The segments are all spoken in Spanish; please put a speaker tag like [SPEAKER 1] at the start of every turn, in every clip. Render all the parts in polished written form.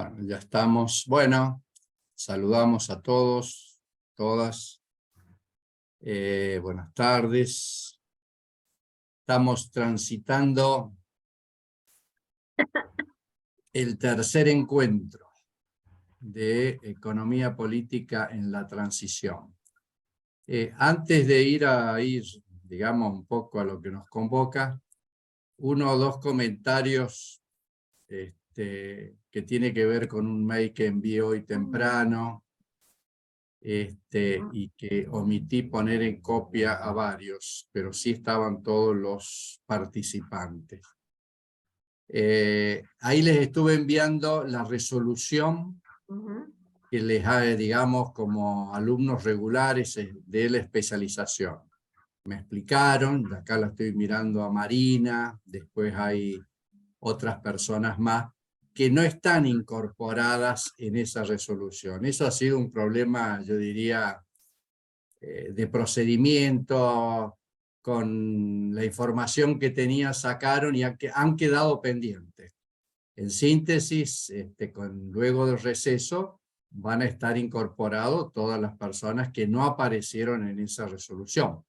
[SPEAKER 1] Bueno, ya estamos. Bueno, saludamos a todos, todas. Buenas tardes. Estamos transitando el tercer encuentro de Economía Política en la Transición. Antes de ir, digamos, un poco a lo que nos convoca, uno o dos comentarios que tiene que ver con un mail que envié hoy temprano, y que omití poner en copia a varios, pero sí estaban todos los participantes. Ahí les estuve enviando la resolución que les hace, digamos, como alumnos regulares de la especialización. Me explicaron, acá la estoy mirando a Marina, después hay otras personas más que no están incorporadas en esa resolución. Eso ha sido un problema, yo diría, de procedimiento. Con la información que tenían sacaron y han quedado pendientes. En síntesis, luego del receso, van a estar incorporados todas las personas que no aparecieron en esa resolución.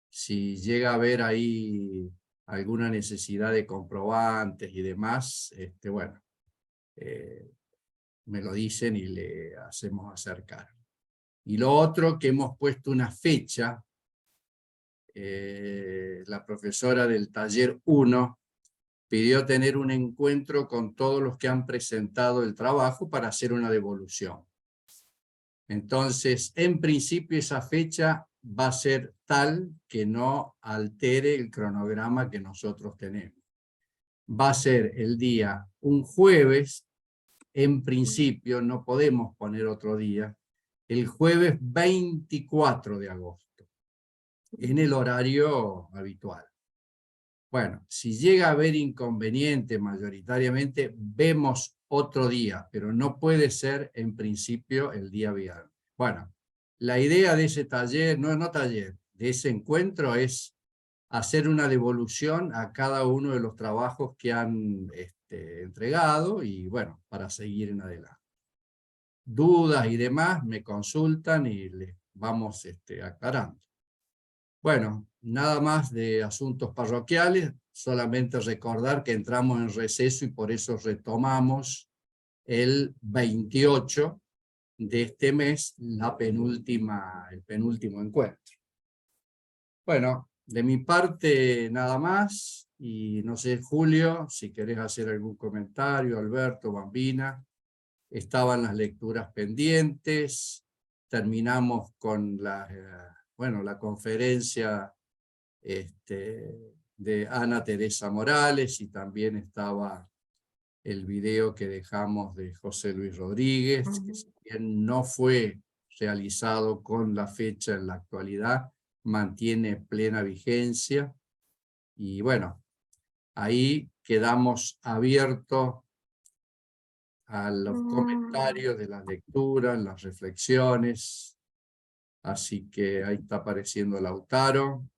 [SPEAKER 1] Si llega a haber ahí alguna necesidad de comprobantes y demás, bueno, me lo dicen y le hacemos acercar. Y lo otro, que hemos puesto una fecha, la profesora del taller 1 pidió tener un encuentro con todos los que han presentado el trabajo para hacer una devolución. Entonces, en principio esa fecha va a ser tal que no altere el cronograma que nosotros tenemos. Va a ser el día un jueves, en principio no podemos poner otro día, el jueves 24 de agosto, en el horario habitual. Bueno, si llega a haber inconveniente mayoritariamente, vemos otro día, pero no puede ser en principio el día viernes. Bueno, la idea de ese taller, de ese encuentro es hacer una devolución a cada uno de los trabajos que han entregado y bueno, para seguir en adelante. Dudas y demás me consultan y les vamos aclarando. Bueno, nada más de asuntos parroquiales, solamente recordar que entramos en receso y por eso retomamos el 28 de este mes, el penúltimo encuentro. Bueno, de mi parte nada más, y no sé, Julio, si querés hacer algún comentario, Alberto, Bambina, estaban las lecturas pendientes, terminamos con la conferencia de Ana Teresa Morales, y también estaba el video que dejamos de José Luis Rodríguez, que si bien no fue realizado con la fecha en la actualidad, mantiene plena vigencia. Y bueno, ahí quedamos abiertos a los comentarios de las lecturas, las reflexiones. Así que ahí está apareciendo Lautaro.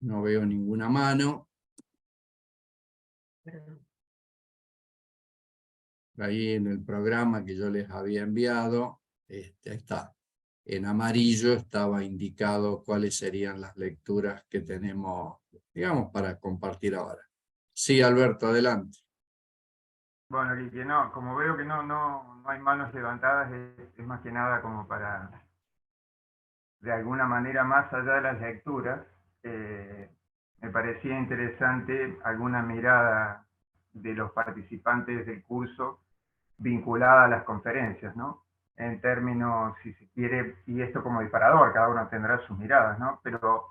[SPEAKER 1] No veo ninguna mano. Ahí en el programa que yo les había enviado, ahí está. En amarillo estaba indicado cuáles serían las lecturas que tenemos, digamos, para compartir ahora. Sí, Alberto, adelante.
[SPEAKER 2] Bueno, Lique, no, como veo que no hay manos levantadas, es más que nada como para, de alguna manera, más allá de las lecturas, me parecía interesante alguna mirada de los participantes del curso vinculada a las conferencias, ¿no? En términos, si se quiere, y esto como disparador, cada uno tendrá sus miradas, ¿no? Pero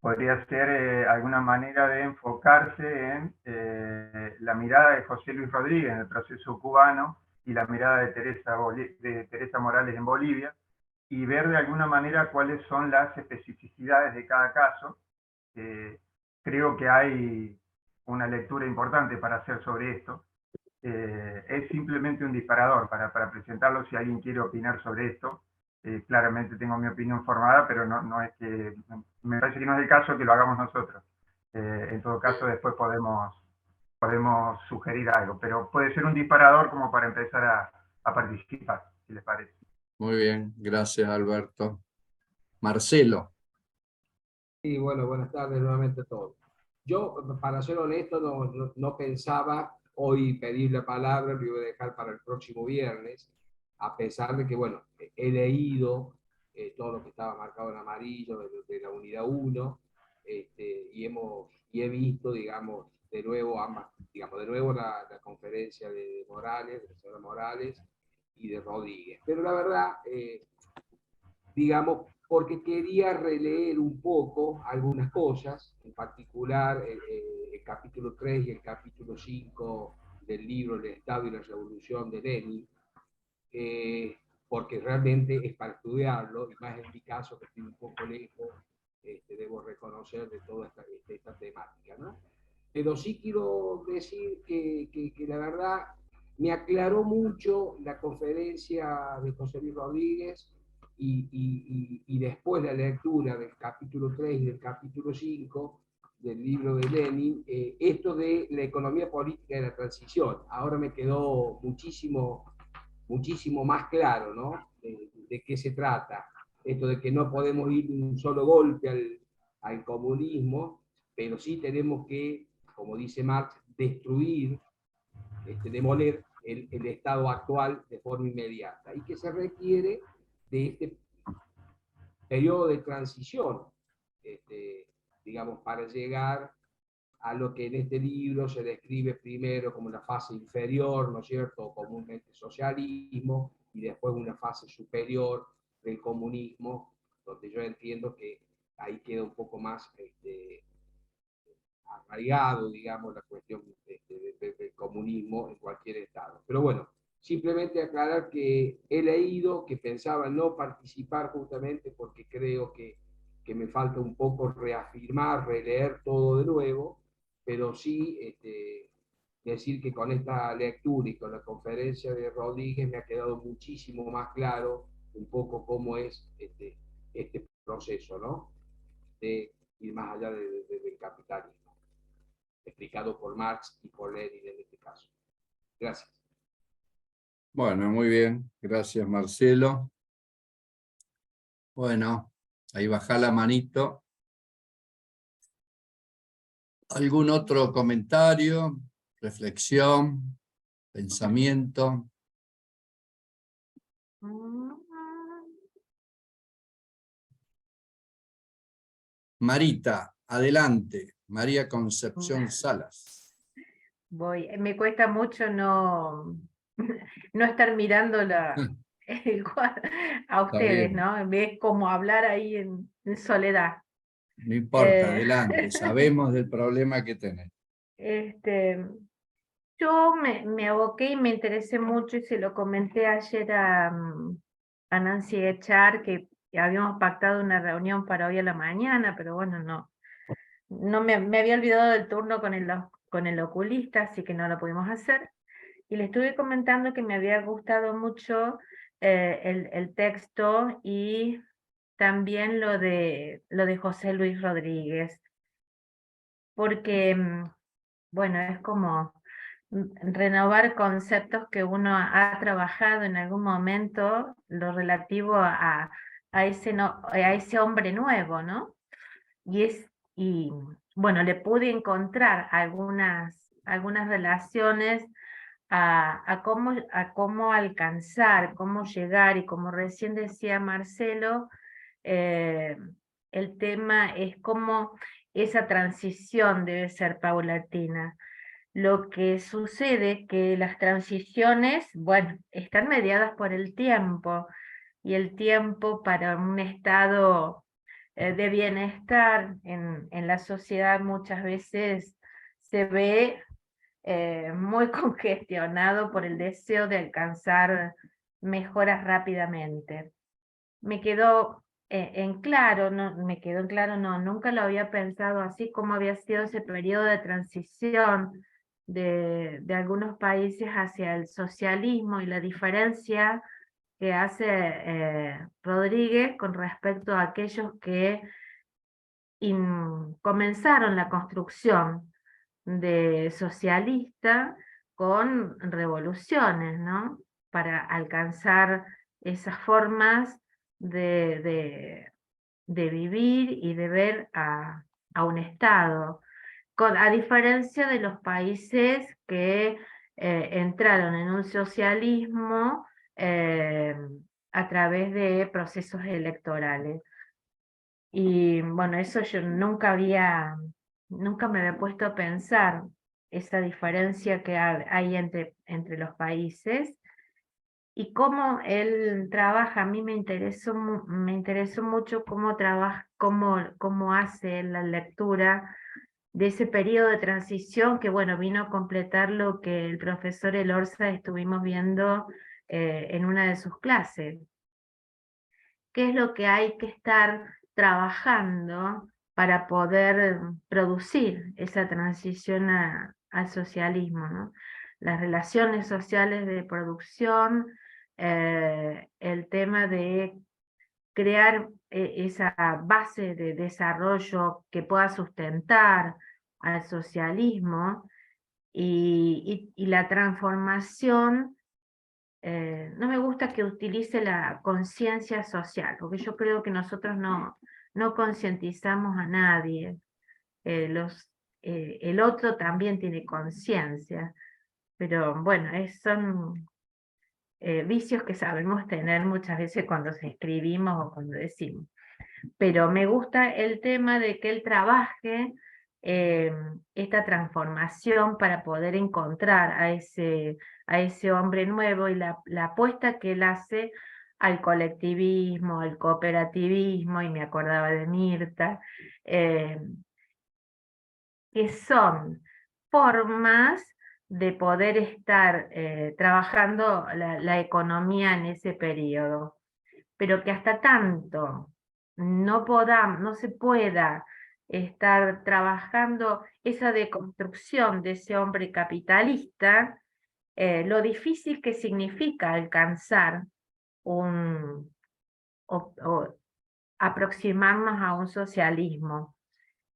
[SPEAKER 2] podría ser alguna manera de enfocarse en la mirada de José Luis Rodríguez en el proceso cubano y la mirada de Teresa Morales en Bolivia, y ver de alguna manera cuáles son las especificidades de cada caso. Creo que hay una lectura importante para hacer sobre esto. Es simplemente un disparador para presentarlo si alguien quiere opinar sobre esto. claramente tengo mi opinión formada, pero no es que, me parece que no es el caso que lo hagamos nosotros. En todo caso, después podemos sugerir algo, pero puede ser un disparador como para empezar a participar, si les parece.
[SPEAKER 1] Muy bien, gracias Alberto. Marcelo.
[SPEAKER 3] Sí, bueno, buenas tardes nuevamente a todos. Yo, para ser honesto, no pensaba hoy pedir la palabra, lo iba a dejar para el próximo viernes, a pesar de que, bueno, he leído todo lo que estaba marcado en amarillo de la unidad 1, y he visto, digamos, de nuevo la conferencia de Morales, de la señora Morales y de Rodríguez. Pero la verdad, digamos, porque quería releer un poco algunas cosas, en particular el capítulo 3 y el capítulo 5 del libro El Estado y la Revolución de Lenin, porque realmente es para estudiarlo, y más en mi caso que estoy un poco lejos, debo reconocer de toda esta temática, ¿no? Pero sí quiero decir que la verdad me aclaró mucho la conferencia de José Luis Rodríguez y después la lectura del capítulo 3 y del capítulo 5 del libro de Lenin, esto de la economía política de la transición. Ahora me quedó muchísimo más claro, ¿no? De qué se trata. Esto de que no podemos ir de un solo golpe al comunismo, pero sí tenemos que, como dice Marx, destruir, demoler el estado actual de forma inmediata, y que se requiere de este periodo de transición, digamos, para llegar a lo que en este libro se describe primero como una fase inferior, ¿no es cierto?, comúnmente socialismo, y después una fase superior del comunismo, donde yo entiendo que ahí queda un poco más arraigado, digamos, la cuestión del comunismo en cualquier estado. Pero bueno, simplemente aclarar que he leído, que pensaba no participar justamente porque creo que me falta un poco reafirmar, releer todo de nuevo, pero sí decir que con esta lectura y con la conferencia de Rodríguez me ha quedado muchísimo más claro un poco cómo es este proceso, ¿no? De ir más allá del capitalismo, explicado por Marx y por Lenin en este caso. Gracias.
[SPEAKER 1] Bueno, muy bien, gracias Marcelo. Bueno, ahí baja la manito. ¿Algún otro comentario, reflexión, pensamiento? Marita, adelante. María Concepción Salas.
[SPEAKER 4] Me cuesta mucho no estar mirando a
[SPEAKER 1] Está
[SPEAKER 4] ustedes,
[SPEAKER 1] bien.
[SPEAKER 4] ¿no? Es como hablar ahí en soledad.
[SPEAKER 1] No importa,
[SPEAKER 4] Eh,
[SPEAKER 1] adelante. Sabemos del problema que tenés.
[SPEAKER 4] Yo me aboqué y me interesé mucho, y se lo comenté ayer a Nancy Echar, que habíamos pactado una reunión para hoy a la mañana, pero bueno, no me había olvidado del turno con el oculista, así que no lo pudimos hacer. Y le estuve comentando que me había gustado mucho el texto, y también lo de José Luis Rodríguez, porque, bueno, es como renovar conceptos que uno ha trabajado en algún momento, lo relativo a ese hombre nuevo, ¿no? Y bueno, le pude encontrar algunas relaciones a cómo alcanzar, cómo llegar, y como recién decía Marcelo, el tema es cómo esa transición debe ser paulatina. Lo que sucede que las transiciones, bueno, están mediadas por el tiempo, y el tiempo para un estado de bienestar en la sociedad muchas veces se ve muy congestionado por el deseo de alcanzar mejoras rápidamente. Me quedó en claro, no, nunca lo había pensado así, como había sido ese periodo de transición de algunos países hacia el socialismo, y la diferencia que hace Rodríguez con respecto a aquellos que comenzaron la construcción de socialista con revoluciones, ¿no? Para alcanzar esas formas de vivir y de ver a un Estado. A diferencia de los países que entraron en un socialismo a través de procesos electorales. Y bueno, eso yo nunca me había puesto a pensar esa diferencia que hay entre los países y cómo él trabaja. A mí me interesó mucho cómo trabaja, cómo hace la lectura de ese periodo de transición que, bueno, vino a completar lo que el profesor Elorza estuvimos viendo en una de sus clases. ¿Qué es lo que hay que estar trabajando para poder producir esa transición al socialismo, ¿no? Las relaciones sociales de producción, el tema de crear esa base de desarrollo que pueda sustentar al socialismo y la transformación. No me gusta que utilice la conciencia social, porque yo creo que nosotros no concientizamos a nadie. El otro también tiene conciencia, pero bueno, son vicios que sabemos tener muchas veces cuando escribimos o cuando decimos. Pero me gusta el tema de que él trabaje esta transformación para poder encontrar a ese hombre nuevo y la apuesta que él hace al colectivismo, al cooperativismo, y me acordaba de Mirta, que son formas de poder estar trabajando la economía en ese periodo, pero que hasta tanto no se pueda estar trabajando esa deconstrucción de ese hombre capitalista, lo difícil que significa alcanzar o aproximarnos a un socialismo.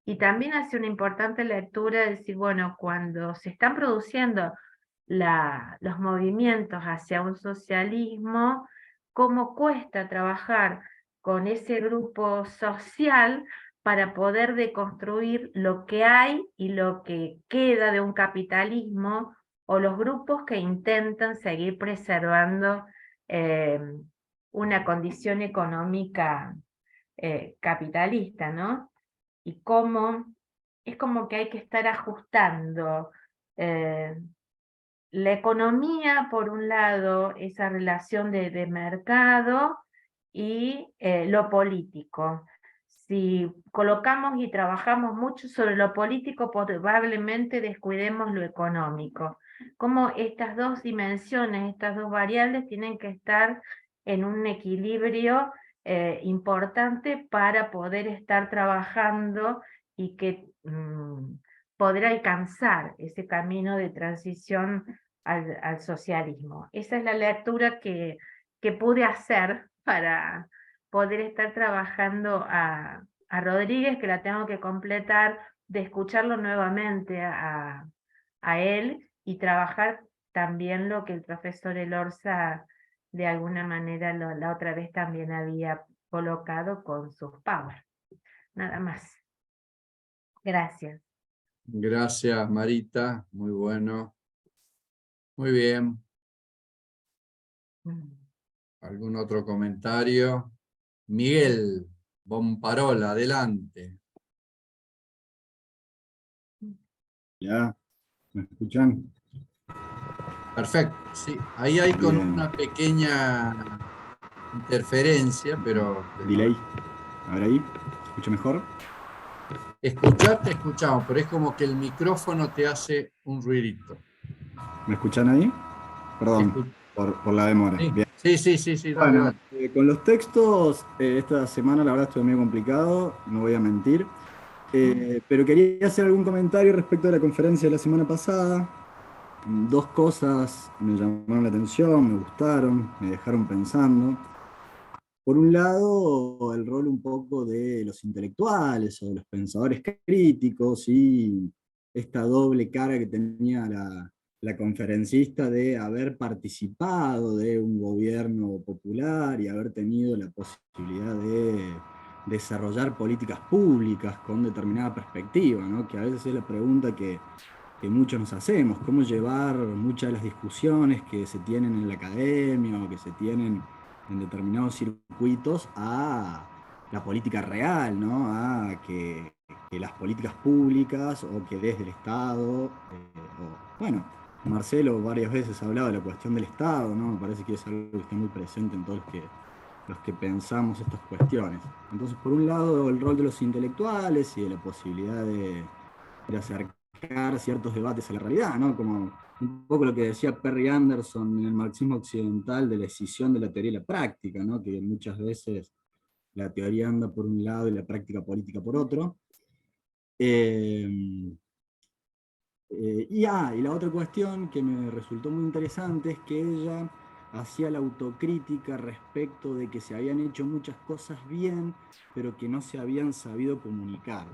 [SPEAKER 4] Y también hace una importante lectura de decir, bueno, cuando se están produciendo los movimientos hacia un socialismo, cómo cuesta trabajar con ese grupo social para poder deconstruir lo que hay y lo que queda de un capitalismo, o los grupos que intentan seguir preservando una condición económica capitalista, ¿no? Y cómo es como que hay que estar ajustando la economía, por un lado, esa relación de mercado, y lo político. Si colocamos y trabajamos mucho sobre lo político, probablemente descuidemos lo económico. Como estas dos dimensiones, estas dos variables tienen que estar en un equilibrio importante para poder estar trabajando y que poder alcanzar ese camino de transición al socialismo. Esa es la lectura que pude hacer para poder estar trabajando a Rodríguez, que la tengo que completar, de escucharlo nuevamente a él, y trabajar también lo que el profesor Elorza de alguna manera la otra vez también había colocado con sus powers. Nada más. Gracias.
[SPEAKER 1] Gracias, Marita. Muy bueno. Muy bien. ¿Algún otro comentario? Miguel Bomparola, adelante.
[SPEAKER 5] ¿Ya? ¿Me escuchan?
[SPEAKER 1] Perfecto, sí. Ahí hay con
[SPEAKER 5] Bien.
[SPEAKER 1] una pequeña interferencia, pero...
[SPEAKER 5] Delay. A ver ahí. ¿Se escucha mejor?
[SPEAKER 1] Escucharte escuchamos, pero es como que el micrófono te hace un ruidito.
[SPEAKER 5] ¿Me escuchan ahí? Perdón por la demora.
[SPEAKER 1] Sí,
[SPEAKER 5] Bien.
[SPEAKER 1] sí, dale,
[SPEAKER 5] Bueno,
[SPEAKER 1] dale.
[SPEAKER 5] con los textos, esta semana la verdad estuvo muy complicado, no voy a mentir. Pero quería hacer algún comentario respecto a la conferencia de la semana pasada. dos cosas me llamaron la atención, me gustaron, me dejaron pensando. Por un lado, el rol un poco de los intelectuales o de los pensadores críticos y esta doble cara que tenía la conferencista de haber participado de un gobierno popular y haber tenido la posibilidad de desarrollar políticas públicas con determinada perspectiva, ¿no? Que a veces es la pregunta que muchos nos hacemos, cómo llevar muchas de las discusiones que se tienen en la academia o que se tienen en determinados circuitos a la política real, ¿no? A que las políticas públicas o que desde el Estado, bueno, Marcelo varias veces ha hablado de la cuestión del Estado, ¿no? Me parece que es algo que está muy presente en todos los que pensamos estas cuestiones. Entonces, por un lado, el rol de los intelectuales y de la posibilidad de acercar ciertos debates a la realidad, ¿no? Como un poco lo que decía Perry Anderson en el marxismo occidental de la escisión de la teoría y la práctica, ¿no? Que muchas veces la teoría anda por un lado y la práctica política por otro. Y la otra cuestión que me resultó muy interesante es que ella hacía la autocrítica respecto de que se habían hecho muchas cosas bien, pero que no se habían sabido comunicar.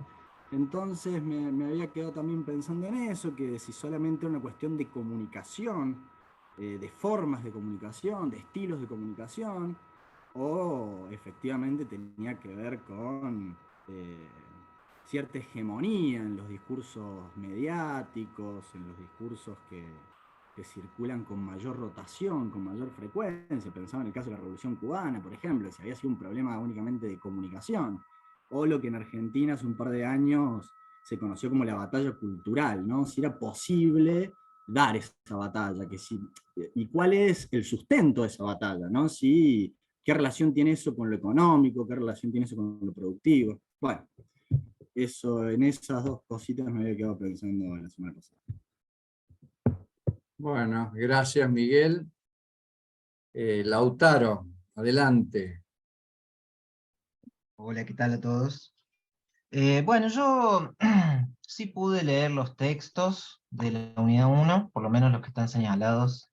[SPEAKER 5] Entonces me había quedado también pensando en eso, que si solamente era una cuestión de comunicación, de formas de comunicación, de estilos de comunicación, o efectivamente tenía que ver con cierta hegemonía en los discursos mediáticos, en los discursos que circulan con mayor rotación, con mayor frecuencia. Pensaba en el caso de la Revolución Cubana, por ejemplo, si había sido un problema únicamente de comunicación, o lo que en Argentina hace un par de años se conoció como la batalla cultural, ¿no? Si era posible dar esa batalla, y cuál es el sustento de esa batalla, ¿no? Si, ¿qué relación tiene eso con lo económico? ¿Qué relación tiene eso con lo productivo? Bueno, eso, en esas dos cositas me había quedado pensando la semana pasada.
[SPEAKER 1] Bueno, gracias Miguel. Lautaro, adelante.
[SPEAKER 6] Hola, ¿qué tal a todos? Bueno, yo sí pude leer los textos de la unidad 1, por lo menos los que están señalados.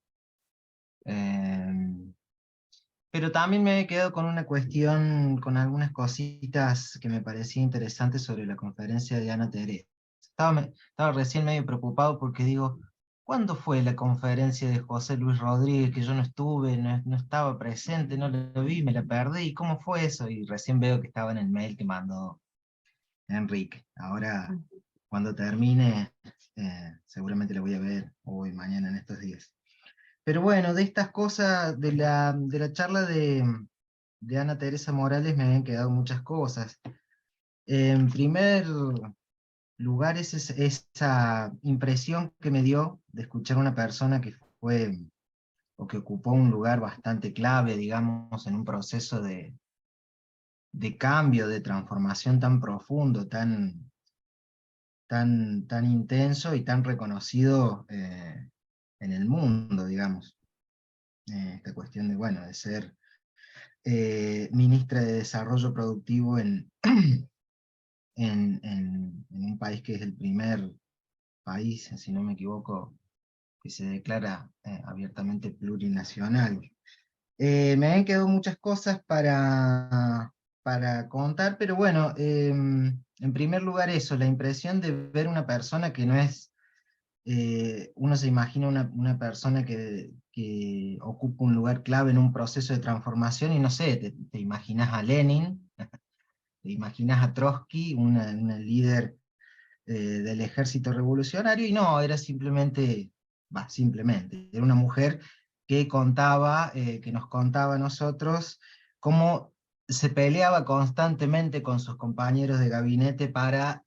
[SPEAKER 6] Pero también me he quedado con una cuestión, con algunas cositas que me parecía interesantes sobre la conferencia de Ana Teresa. Estaba recién medio preocupado porque digo, ¿cuándo fue la conferencia de José Luis Rodríguez? Que yo no estuve, no estaba presente, no la vi, me la perdí. ¿Cómo fue eso? Y recién veo que estaba en el mail que mandó Enrique. Ahora, cuando termine, seguramente la voy a ver hoy, mañana, en estos días. Pero bueno, de estas cosas, de la charla de Ana Teresa Morales me habían quedado muchas cosas. En primer lugar, esa impresión que me dio de escuchar a una persona que fue, o que ocupó un lugar bastante clave, digamos, en un proceso de cambio, de transformación tan profundo, tan intenso y tan reconocido en el mundo, digamos. Esta cuestión de, bueno, de ser ministra de Desarrollo Productivo en un país que es el primer país, si no me equivoco, que se declara abiertamente plurinacional. Me han quedado muchas cosas para contar, pero bueno, en primer lugar eso, la impresión de ver una persona que no es, uno se imagina una persona que ocupa un lugar clave en un proceso de transformación y no sé, te imaginas a Lenin, te imaginas a Trotsky, una líder del ejército revolucionario, y no, era simplemente, era una mujer que contaba, que nos contaba a nosotros cómo se peleaba constantemente con sus compañeros de gabinete para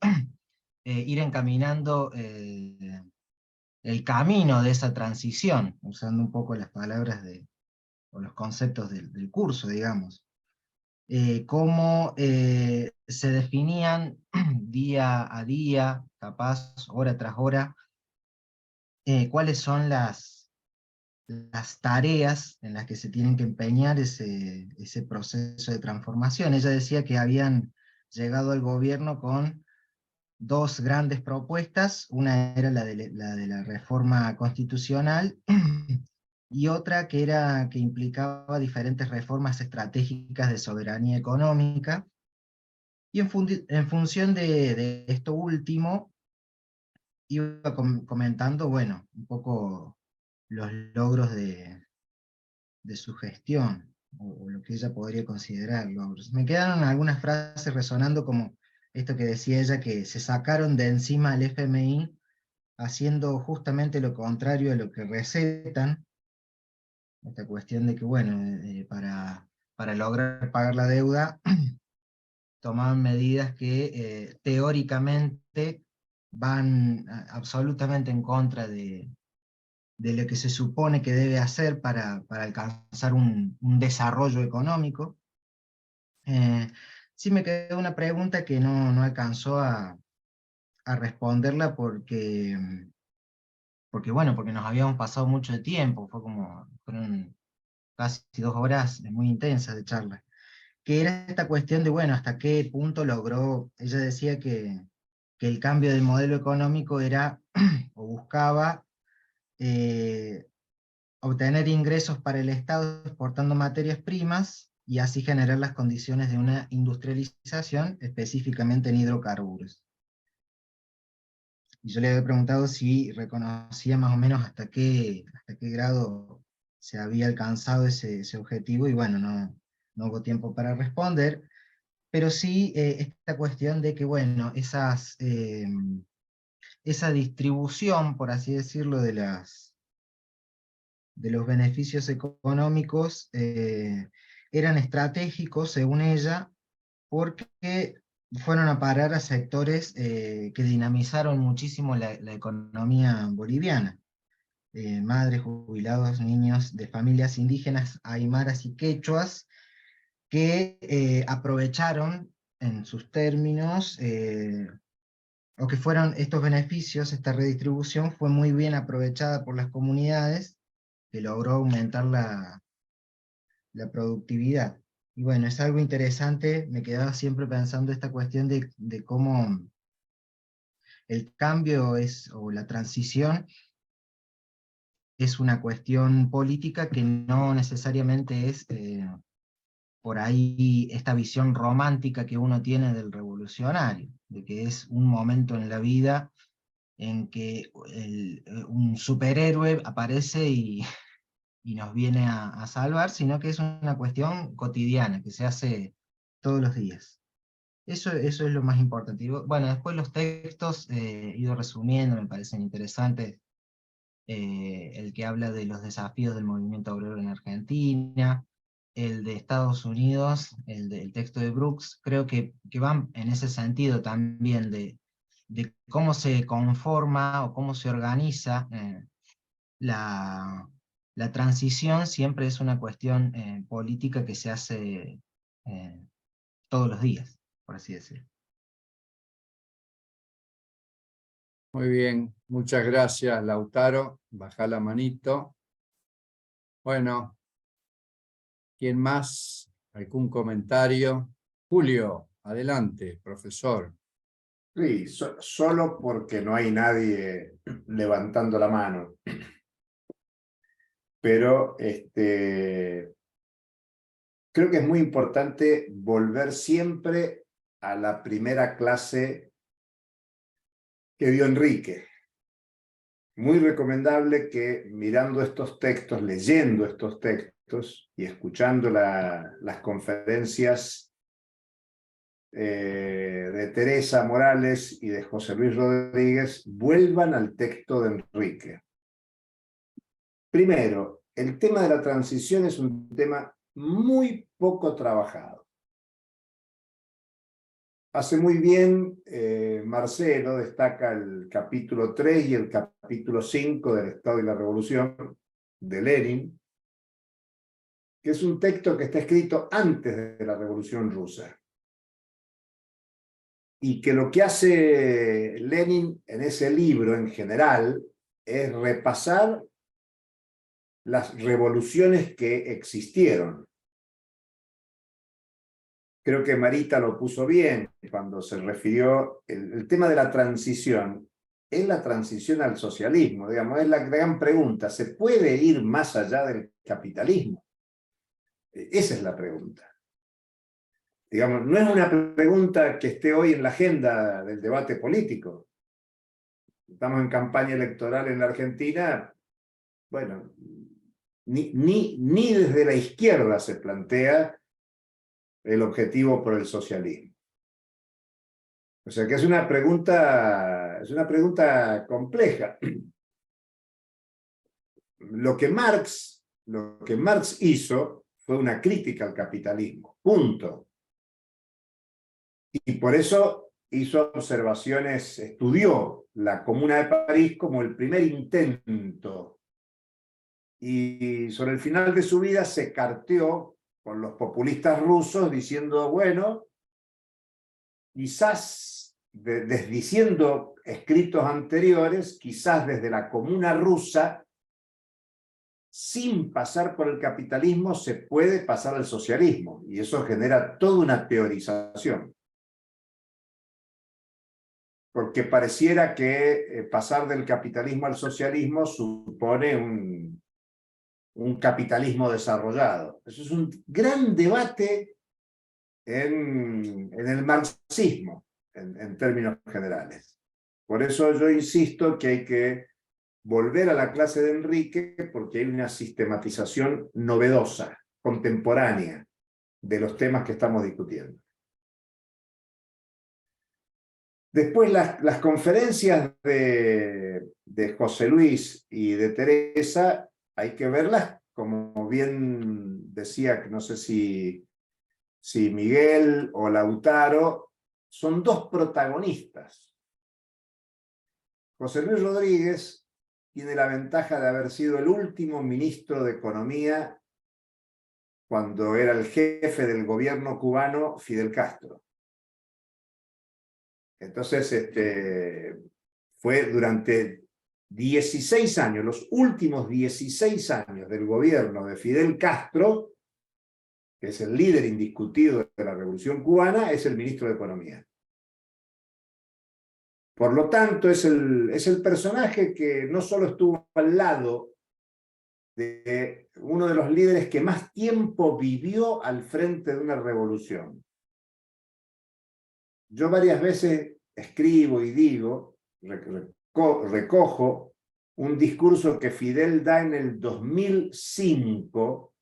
[SPEAKER 6] ir encaminando el camino de esa transición, usando un poco las palabras o los conceptos del curso, digamos. Cómo se definían día a día, capaz, hora tras hora, cuáles son las tareas en las que se tienen que empeñar ese proceso de transformación. Ella decía que habían llegado al gobierno con dos grandes propuestas, una era la de la reforma constitucional, y otra que implicaba diferentes reformas estratégicas de soberanía económica, y en función de esto último, iba comentando, bueno, un poco los logros de su gestión, o lo que ella podría considerar logros. Me quedaron algunas frases resonando como esto que decía ella, que se sacaron de encima al FMI haciendo justamente lo contrario a lo que recetan, esta cuestión de que, bueno, para lograr pagar la deuda, tomaban medidas que teóricamente van absolutamente en contra de lo que se supone que debe hacer para alcanzar un desarrollo económico. Sí me quedó una pregunta que no alcanzó a responderla porque nos habíamos pasado mucho de tiempo, fueron casi 2 horas muy intensas de charla, que era esta cuestión de, bueno, hasta qué punto logró, ella decía que el cambio del modelo económico era, o buscaba, obtener ingresos para el Estado exportando materias primas, y así generar las condiciones de una industrialización, específicamente en hidrocarburos. Y yo le había preguntado si reconocía más o menos hasta qué grado se había alcanzado ese objetivo, y bueno, no hubo tiempo para responder, pero sí esta cuestión de que, bueno, esa distribución, por así decirlo, de los beneficios económicos eran estratégicos, según ella, porque fueron a parar a sectores que dinamizaron muchísimo la economía boliviana. Madres, jubilados, niños de familias indígenas, aymaras y quechuas, que aprovecharon en sus términos, o que fueron estos beneficios, esta redistribución fue muy bien aprovechada por las comunidades, que logró aumentar la productividad. Y bueno, es algo interesante, me quedaba siempre pensando esta cuestión de cómo el cambio o la transición es una cuestión política que no necesariamente es por ahí esta visión romántica que uno tiene del revolucionario, de que es un momento en la vida en que un superhéroe aparece y nos viene a salvar, sino que es una cuestión cotidiana, que se hace todos los días. Eso es lo más importante. Y bueno, después los textos he ido resumiendo, me parecen interesantes. El que habla de los desafíos del movimiento obrero en Argentina, el de Estados Unidos, el texto de Brooks, creo que van en ese sentido también de cómo se conforma o cómo se organiza la transición. Siempre es una cuestión política que se hace todos los días, por así decirlo.
[SPEAKER 1] Muy bien, muchas gracias, Lautaro. Baja la manito. Bueno, ¿quién más? ¿Algún comentario? Julio, adelante, profesor.
[SPEAKER 7] Sí, solo porque no hay nadie levantando la mano. Pero creo que es muy importante volver siempre a la primera clase que dio Enrique. Muy recomendable que mirando estos textos, leyendo estos textos y escuchando las conferencias de Teresa Morales y de José Luis Rodríguez, vuelvan al texto de Enrique. Primero, el tema de la transición es un tema muy poco trabajado. Hace muy bien, Marcelo destaca el capítulo 3 y el capítulo 5 del Estado y la Revolución de Lenin, que es un texto que está escrito antes de la Revolución Rusa. Y que lo que hace Lenin en ese libro en general es repasar las revoluciones que existieron. creo que Marita lo puso bien cuando se refirió, el tema de la transición, es la transición al socialismo, digamos, es la gran pregunta, ¿se puede ir más allá del capitalismo? Esa es la pregunta. Digamos, no es una pregunta que esté hoy en la agenda del debate político. Estamos en campaña electoral en la Argentina, bueno, ni desde la izquierda se plantea el objetivo por el socialismo. O sea que es una pregunta compleja. Lo que Marx hizo fue una crítica al capitalismo, punto. Y por eso hizo observaciones, estudió la Comuna de París como el primer intento. Y sobre el final de su vida se carteó con los populistas rusos diciendo, bueno, quizás, desdiciendo escritos anteriores, quizás desde la Comuna rusa, sin pasar por el capitalismo se puede pasar al socialismo, y eso genera toda una teorización. Porque pareciera que pasar del capitalismo al socialismo supone un capitalismo desarrollado. Eso es un gran debate en el marxismo, en términos generales. Por eso yo insisto que hay que volver a la clase de Enrique, porque hay una sistematización novedosa, contemporánea, de los temas que estamos discutiendo. Después las conferencias de José Luis y de Teresa hay que verlas, como bien decía, no sé si Miguel o Lautaro, son dos protagonistas. José Luis Rodríguez tiene la ventaja de haber sido el último ministro de Economía cuando era el jefe del gobierno cubano Fidel Castro. Entonces, fue durante 16 años, los últimos 16 años del gobierno de Fidel Castro, que es el líder indiscutido de la Revolución Cubana, es el ministro de Economía. Por lo tanto, es el personaje que no solo estuvo al lado de uno de los líderes que más tiempo vivió al frente de una revolución. Yo varias veces escribo y digo, recojo un discurso que Fidel da en el 2005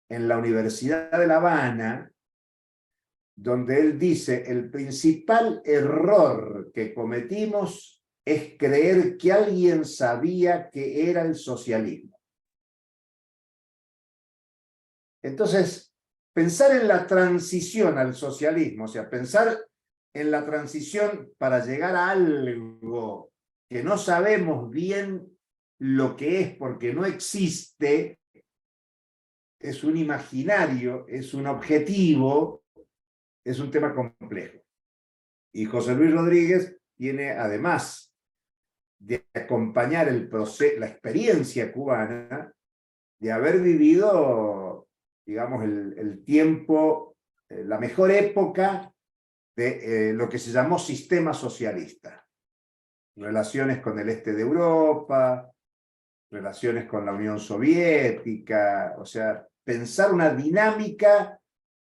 [SPEAKER 7] en la Universidad de La Habana, donde él dice, el principal error que cometimos es creer que alguien sabía qué era el socialismo. Entonces, pensar en la transición al socialismo, o sea, pensar en la transición para llegar a algo que no sabemos bien lo que es porque no existe, es un imaginario, es un objetivo, es un tema complejo. Y José Luis Rodríguez tiene, además de acompañar el proceso, la experiencia cubana, de haber vivido, digamos, el tiempo, la mejor época de lo que se llamó sistema socialista. Relaciones con el este de Europa, relaciones con la Unión Soviética, o sea, pensar una dinámica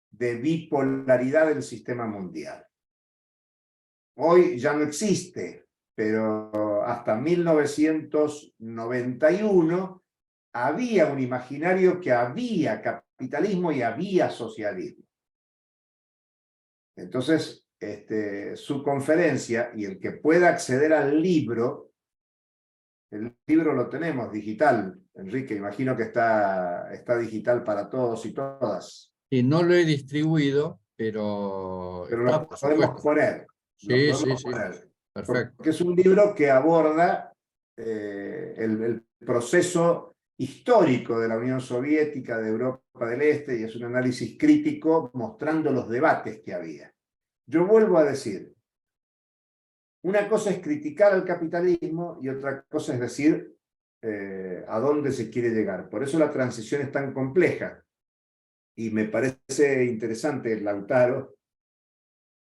[SPEAKER 7] de bipolaridad del sistema mundial. Hoy ya no existe, pero hasta 1991 había un imaginario que había capitalismo y había socialismo. Entonces, su conferencia, y el que pueda acceder al libro, el libro lo tenemos digital, Enrique, imagino que está digital para todos y todas.
[SPEAKER 1] Y no lo he distribuido, pero está,
[SPEAKER 7] Lo podemos poner.
[SPEAKER 1] Sí. Perfecto.
[SPEAKER 7] Porque es un libro que aborda el proceso histórico de la Unión Soviética, de Europa del Este, y es un análisis crítico mostrando los debates que había. Yo vuelvo a decir, una cosa es criticar al capitalismo y otra cosa es decir a dónde se quiere llegar. Por eso la transición es tan compleja. Y me parece interesante, Lautaro,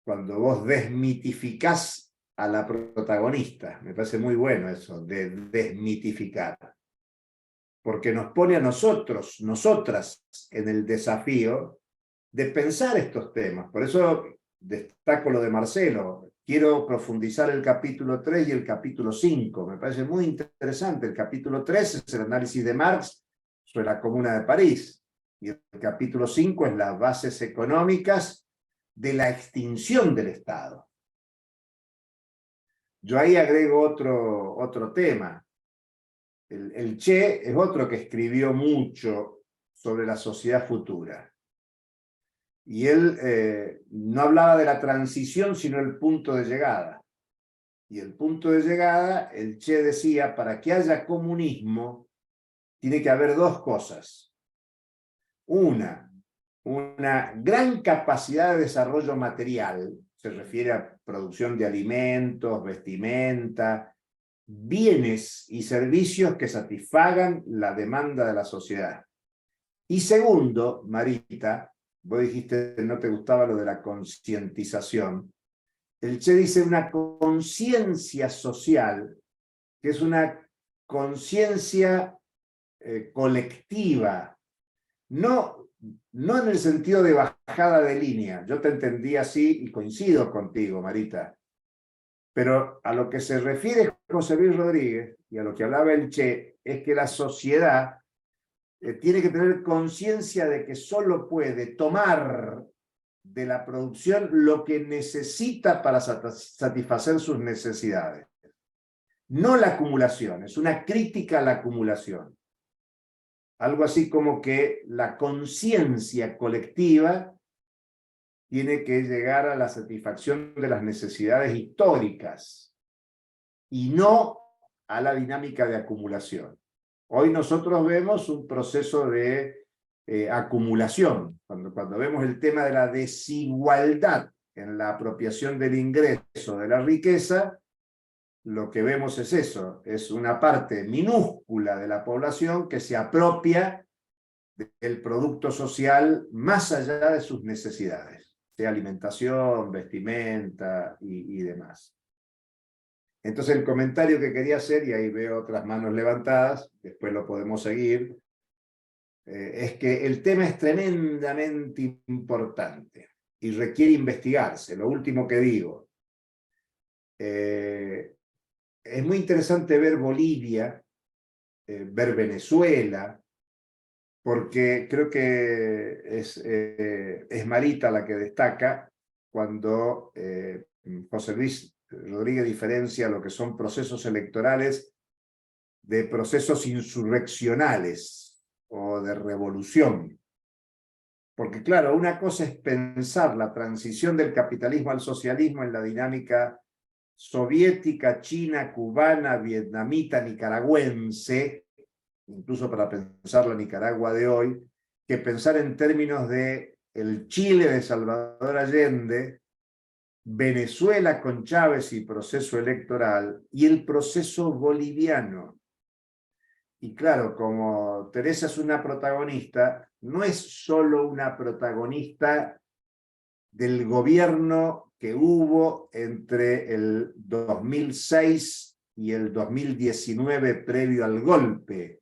[SPEAKER 7] cuando vos desmitificás a la protagonista. Me parece muy bueno eso, de desmitificar. Porque nos pone a nosotros, nosotras, en el desafío de pensar estos temas. Por eso destaco lo de Marcelo. Quiero profundizar el capítulo 3 y el capítulo 5. Me parece muy interesante. El capítulo 3 es el análisis de Marx sobre la Comuna de París. Y el capítulo 5 es las bases económicas de la extinción del Estado. Yo ahí agrego otro tema. El Che es otro que escribió mucho sobre la sociedad futura. Y él no hablaba de la transición, sino el punto de llegada. Y el punto de llegada, el Che decía, para que haya comunismo, tiene que haber dos cosas. Una gran capacidad de desarrollo material, se refiere a producción de alimentos, vestimenta, bienes y servicios que satisfagan la demanda de la sociedad. Y segundo, Marita, vos dijiste que no te gustaba lo de la concientización. El Che dice una conciencia social, que es una conciencia colectiva, no en el sentido de bajada de línea. Yo te entendí así y coincido contigo, Marita. Pero a lo que se refiere José Luis Rodríguez y a lo que hablaba el Che, es que la sociedad tiene que tener conciencia de que solo puede tomar de la producción lo que necesita para satisfacer sus necesidades. No la acumulación, es una crítica a la acumulación. Algo así como que la conciencia colectiva tiene que llegar a la satisfacción de las necesidades históricas y no a la dinámica de acumulación. Hoy nosotros vemos un proceso de acumulación. Cuando vemos el tema de la desigualdad en la apropiación del ingreso de la riqueza, lo que vemos es eso, es una parte minúscula de la población que se apropia del producto social más allá de sus necesidades, sea alimentación, vestimenta y demás. Entonces el comentario que quería hacer, y ahí veo otras manos levantadas, después lo podemos seguir, es que el tema es tremendamente importante y requiere investigarse. Lo último que digo, es muy interesante ver Bolivia, ver Venezuela, porque creo que es Marita la que destaca cuando José Luis Rodríguez diferencia lo que son procesos electorales de procesos insurreccionales o de revolución. Porque claro, una cosa es pensar la transición del capitalismo al socialismo en la dinámica soviética, china, cubana, vietnamita, nicaragüense, incluso para pensar la Nicaragua de hoy, que pensar en términos de el Chile de Salvador Allende, Venezuela con Chávez y proceso electoral, y el proceso boliviano. Y claro, como Teresa es una protagonista, no es solo una protagonista del gobierno que hubo entre el 2006 y el 2019 previo al golpe,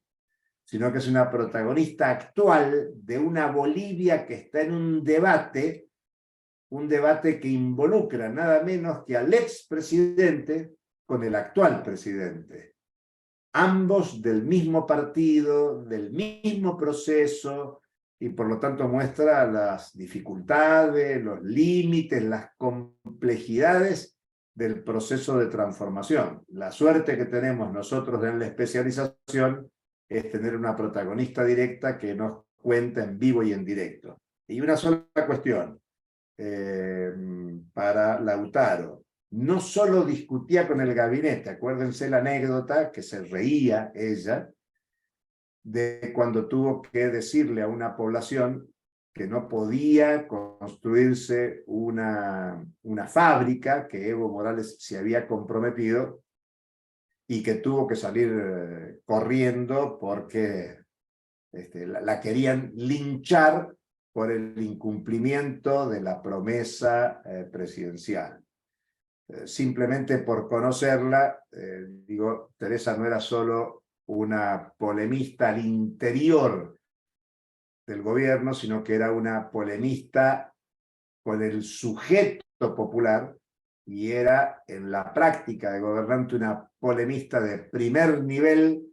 [SPEAKER 7] sino que es una protagonista actual de una Bolivia que está en un debate que involucra nada menos que al expresidente con el actual presidente. Ambos del mismo partido, del mismo proceso, y por lo tanto muestra las dificultades, los límites, las complejidades del proceso de transformación. La suerte que tenemos nosotros en la especialización es tener una protagonista directa que nos cuenta en vivo y en directo. Y una sola cuestión para Lautaro. No solo discutía con el gabinete, acuérdense la anécdota que se reía ella, de cuando tuvo que decirle a una población que no podía construirse una fábrica que Evo Morales se había comprometido y que tuvo que salir corriendo porque la querían linchar por el incumplimiento de la promesa presidencial. Simplemente por conocerla, digo, Teresa no era solo una polemista al interior del gobierno, sino que era una polemista con el sujeto popular, y era en la práctica de gobernante una polemista de primer nivel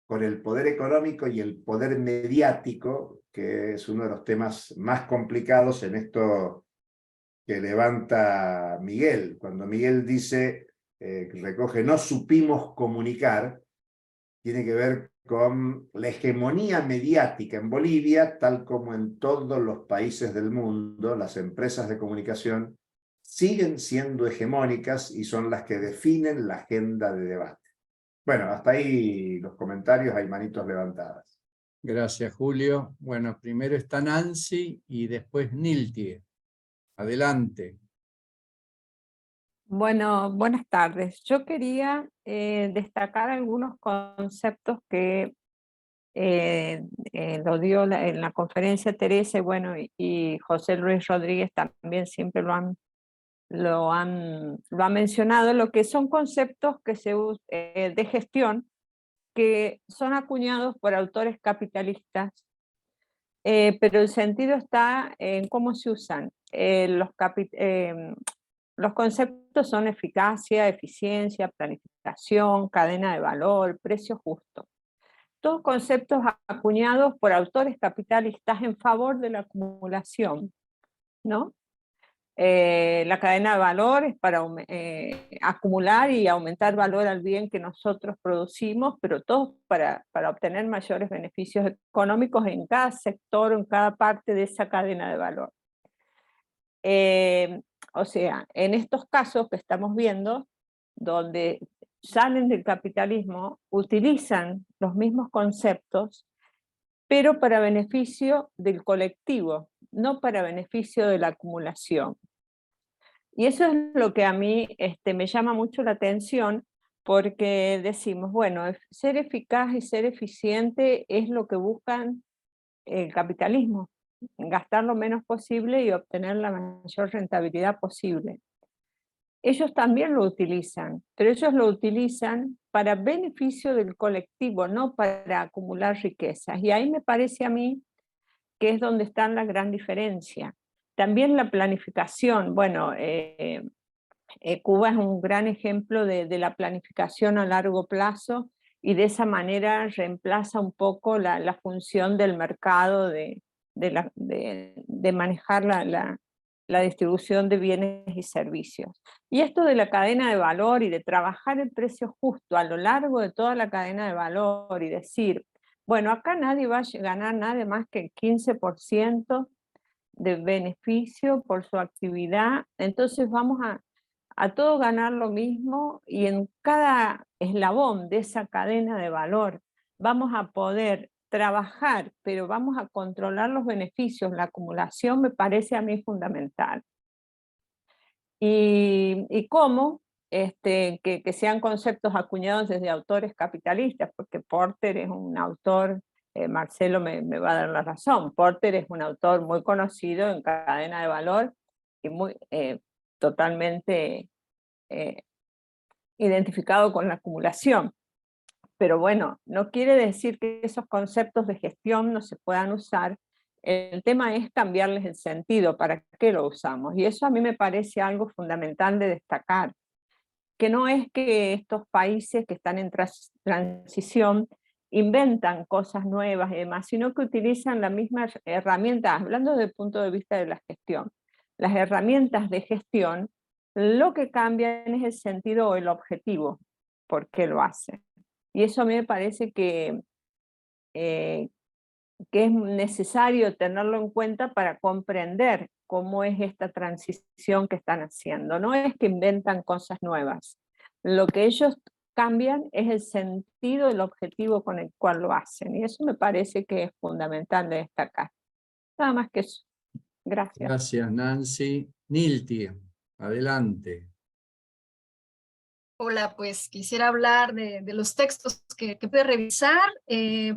[SPEAKER 7] con el poder económico y el poder mediático, que es uno de los temas más complicados en esto que levanta Miguel. Cuando Miguel dice, recoge, no supimos comunicar, tiene que ver con la hegemonía mediática en Bolivia, tal como en todos los países del mundo. Las empresas de comunicación siguen siendo hegemónicas y son las que definen la agenda de debate. Bueno, hasta ahí los comentarios, hay manitos levantadas.
[SPEAKER 1] Gracias, Julio. Bueno, primero está Nancy y después Niltie. Adelante.
[SPEAKER 8] Bueno, buenas tardes. Yo quería destacar algunos conceptos que lo dio en la conferencia Teresa, y bueno, y José Luis Rodríguez también siempre lo han mencionado, lo que son conceptos que de gestión que son acuñados por autores capitalistas, pero el sentido está en cómo se usan. Los conceptos son eficacia, eficiencia, planificación, cadena de valor, precio justo. Todos conceptos acuñados por autores capitalistas en favor de la acumulación, ¿no? La cadena de valor es para acumular y aumentar valor al bien que nosotros producimos, pero todos para obtener mayores beneficios económicos en cada sector o en cada parte de esa cadena de valor. O sea, en estos casos que estamos viendo, donde salen del capitalismo, utilizan los mismos conceptos, pero para beneficio del colectivo, no para beneficio de la acumulación. Y eso es lo que a mí me llama mucho la atención, porque decimos, bueno, ser eficaz y ser eficiente es lo que buscan el capitalismo, gastar lo menos posible y obtener la mayor rentabilidad posible. Ellos también lo utilizan, pero ellos lo utilizan para beneficio del colectivo, no para acumular riquezas. Y ahí me parece a mí que es donde está la gran diferencia. También la planificación, bueno, Cuba es un gran ejemplo de la planificación a largo plazo, y de esa manera reemplaza un poco la función del mercado de manejar la distribución de bienes y servicios. Y esto de la cadena de valor y de trabajar el precio justo a lo largo de toda la cadena de valor y decir, bueno, acá nadie va a ganar nada más que el 15% de beneficio por su actividad, entonces vamos a todo ganar lo mismo, y en cada eslabón de esa cadena de valor vamos a poder trabajar, pero vamos a controlar los beneficios. La acumulación me parece a mí fundamental. Y cómo que sean conceptos acuñados desde autores capitalistas, porque Porter es un autor, Marcelo me va a dar la razón, Porter es un autor muy conocido en cadena de valor y muy totalmente identificado con la acumulación. Pero bueno, no quiere decir que esos conceptos de gestión no se puedan usar. El tema es cambiarles el sentido, ¿para qué lo usamos? Y eso a mí me parece algo fundamental de destacar, que no es que estos países que están en transición inventan cosas nuevas y demás, sino que utilizan la misma herramienta, hablando desde el punto de vista de la gestión. Las herramientas de gestión, lo que cambian es el sentido o el objetivo, por qué lo hacen. Y eso a mí me parece que es necesario tenerlo en cuenta para comprender cómo es esta transición que están haciendo. No es que inventan cosas nuevas. Lo que ellos cambian es el sentido, el objetivo con el cual lo hacen. Y eso me parece que es fundamental de destacar. Nada más que eso. Gracias.
[SPEAKER 1] Gracias, Nancy. Niltie, adelante.
[SPEAKER 9] Hola, pues quisiera hablar de los textos que pude revisar,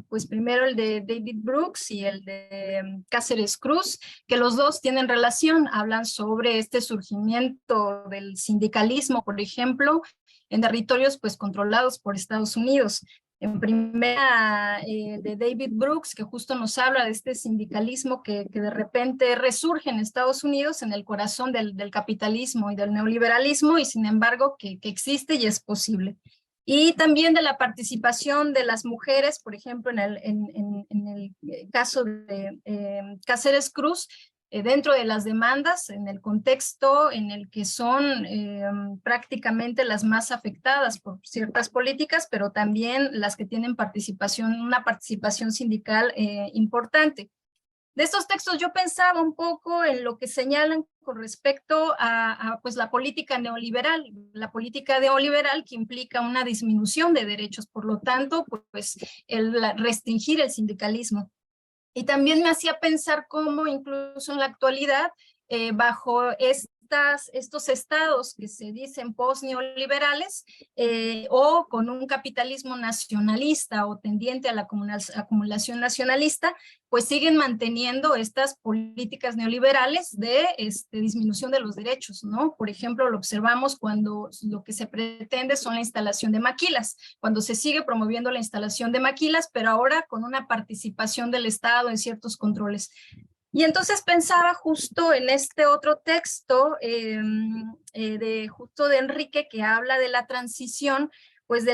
[SPEAKER 9] pues primero el de David Brooks y el de Cáceres Cruz, que los dos tienen relación, hablan sobre este surgimiento del sindicalismo, por ejemplo, en territorios pues controlados por Estados Unidos. En primera, de David Brooks, que justo nos habla de este sindicalismo que de repente resurge en Estados Unidos, en el corazón del capitalismo y del neoliberalismo, y sin embargo que existe y es posible. Y también de la participación de las mujeres, por ejemplo, en el caso de Cáceres Cruz, dentro de las demandas, en el contexto en el que son prácticamente las más afectadas por ciertas políticas, pero también las que tienen una participación sindical importante. De estos textos yo pensaba un poco en lo que señalan con respecto a pues la política neoliberal que implica una disminución de derechos, por lo tanto, pues restringir el sindicalismo. Y también me hacía pensar cómo incluso en la actualidad, bajo estos estados que se dicen post-neoliberales, o con un capitalismo nacionalista o tendiente a la acumulación nacionalista, pues siguen manteniendo estas políticas neoliberales de disminución de los derechos, ¿no? Por ejemplo, lo observamos cuando lo que se pretende son la instalación de maquilas, cuando se sigue promoviendo la instalación de maquilas, pero ahora con una participación del Estado en ciertos controles. Y entonces pensaba justo en este otro texto justo de Enrique, que habla de la transición, pues de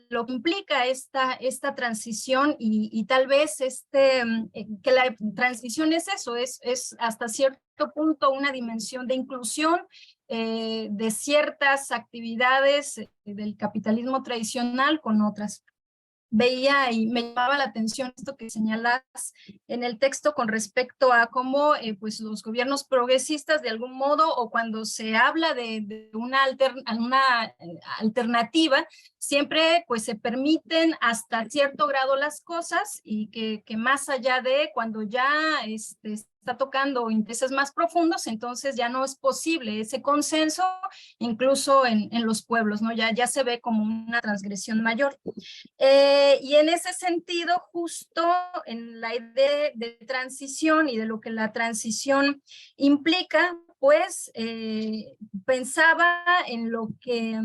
[SPEAKER 9] lo que implica esta transición y tal vez que la transición es eso, es hasta cierto punto una dimensión de inclusión de ciertas actividades del capitalismo tradicional con otras. Veía y me llamaba la atención esto que señalas en el texto con respecto a cómo pues los gobiernos progresistas de algún modo, o cuando se habla de una alternativa, siempre pues se permiten hasta cierto grado las cosas, y que más allá de cuando ya está tocando intereses más profundos, entonces ya no es posible ese consenso, incluso en los pueblos, ¿no? Ya se ve como una transgresión mayor. Y en ese sentido, justo en la idea de transición y de lo que la transición implica, pues pensaba en lo que,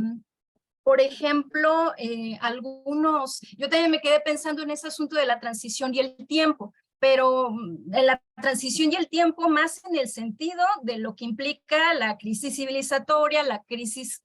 [SPEAKER 9] por ejemplo, yo también me quedé pensando en ese asunto de la transición y el tiempo, pero en la transición y el tiempo más en el sentido de lo que implica la crisis civilizatoria, la crisis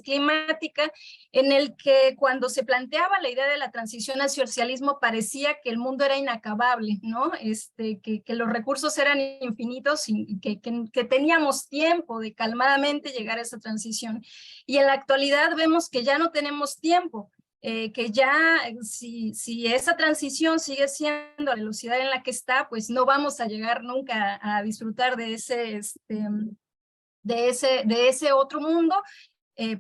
[SPEAKER 9] climática, en el que cuando se planteaba la idea de la transición al socialismo parecía que el mundo era inacabable, ¿no? Que los recursos eran infinitos y que teníamos tiempo de calmadamente llegar a esa transición. Y en la actualidad vemos que ya no tenemos tiempo, que ya si esa transición sigue siendo a la velocidad en la que está, pues no vamos a llegar nunca a disfrutar de ese otro mundo,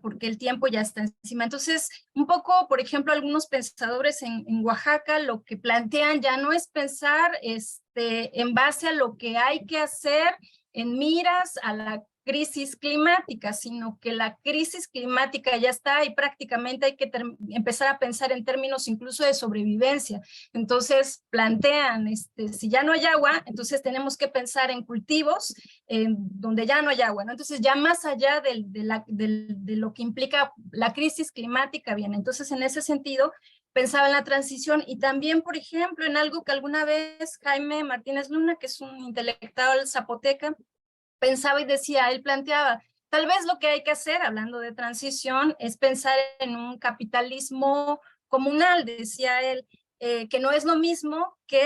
[SPEAKER 9] porque el tiempo ya está encima. Entonces, un poco, por ejemplo, algunos pensadores en Oaxaca lo que plantean ya no es pensar en base a lo que hay que hacer en miras a la crisis climática, sino que la crisis climática ya está y prácticamente hay que empezar a pensar en términos incluso de sobrevivencia. Entonces plantean, si ya no hay agua, entonces tenemos que pensar en cultivos donde ya no hay agua, ¿no? Entonces ya más allá de lo que implica la crisis climática, bien, entonces en ese sentido pensaba en la transición, y también, por ejemplo, en algo que alguna vez Jaime Martínez Luna, que es un intelectual zapoteca, pensaba y decía, él planteaba, tal vez lo que hay que hacer, hablando de transición, es pensar en un capitalismo comunal, decía él, que no es lo mismo que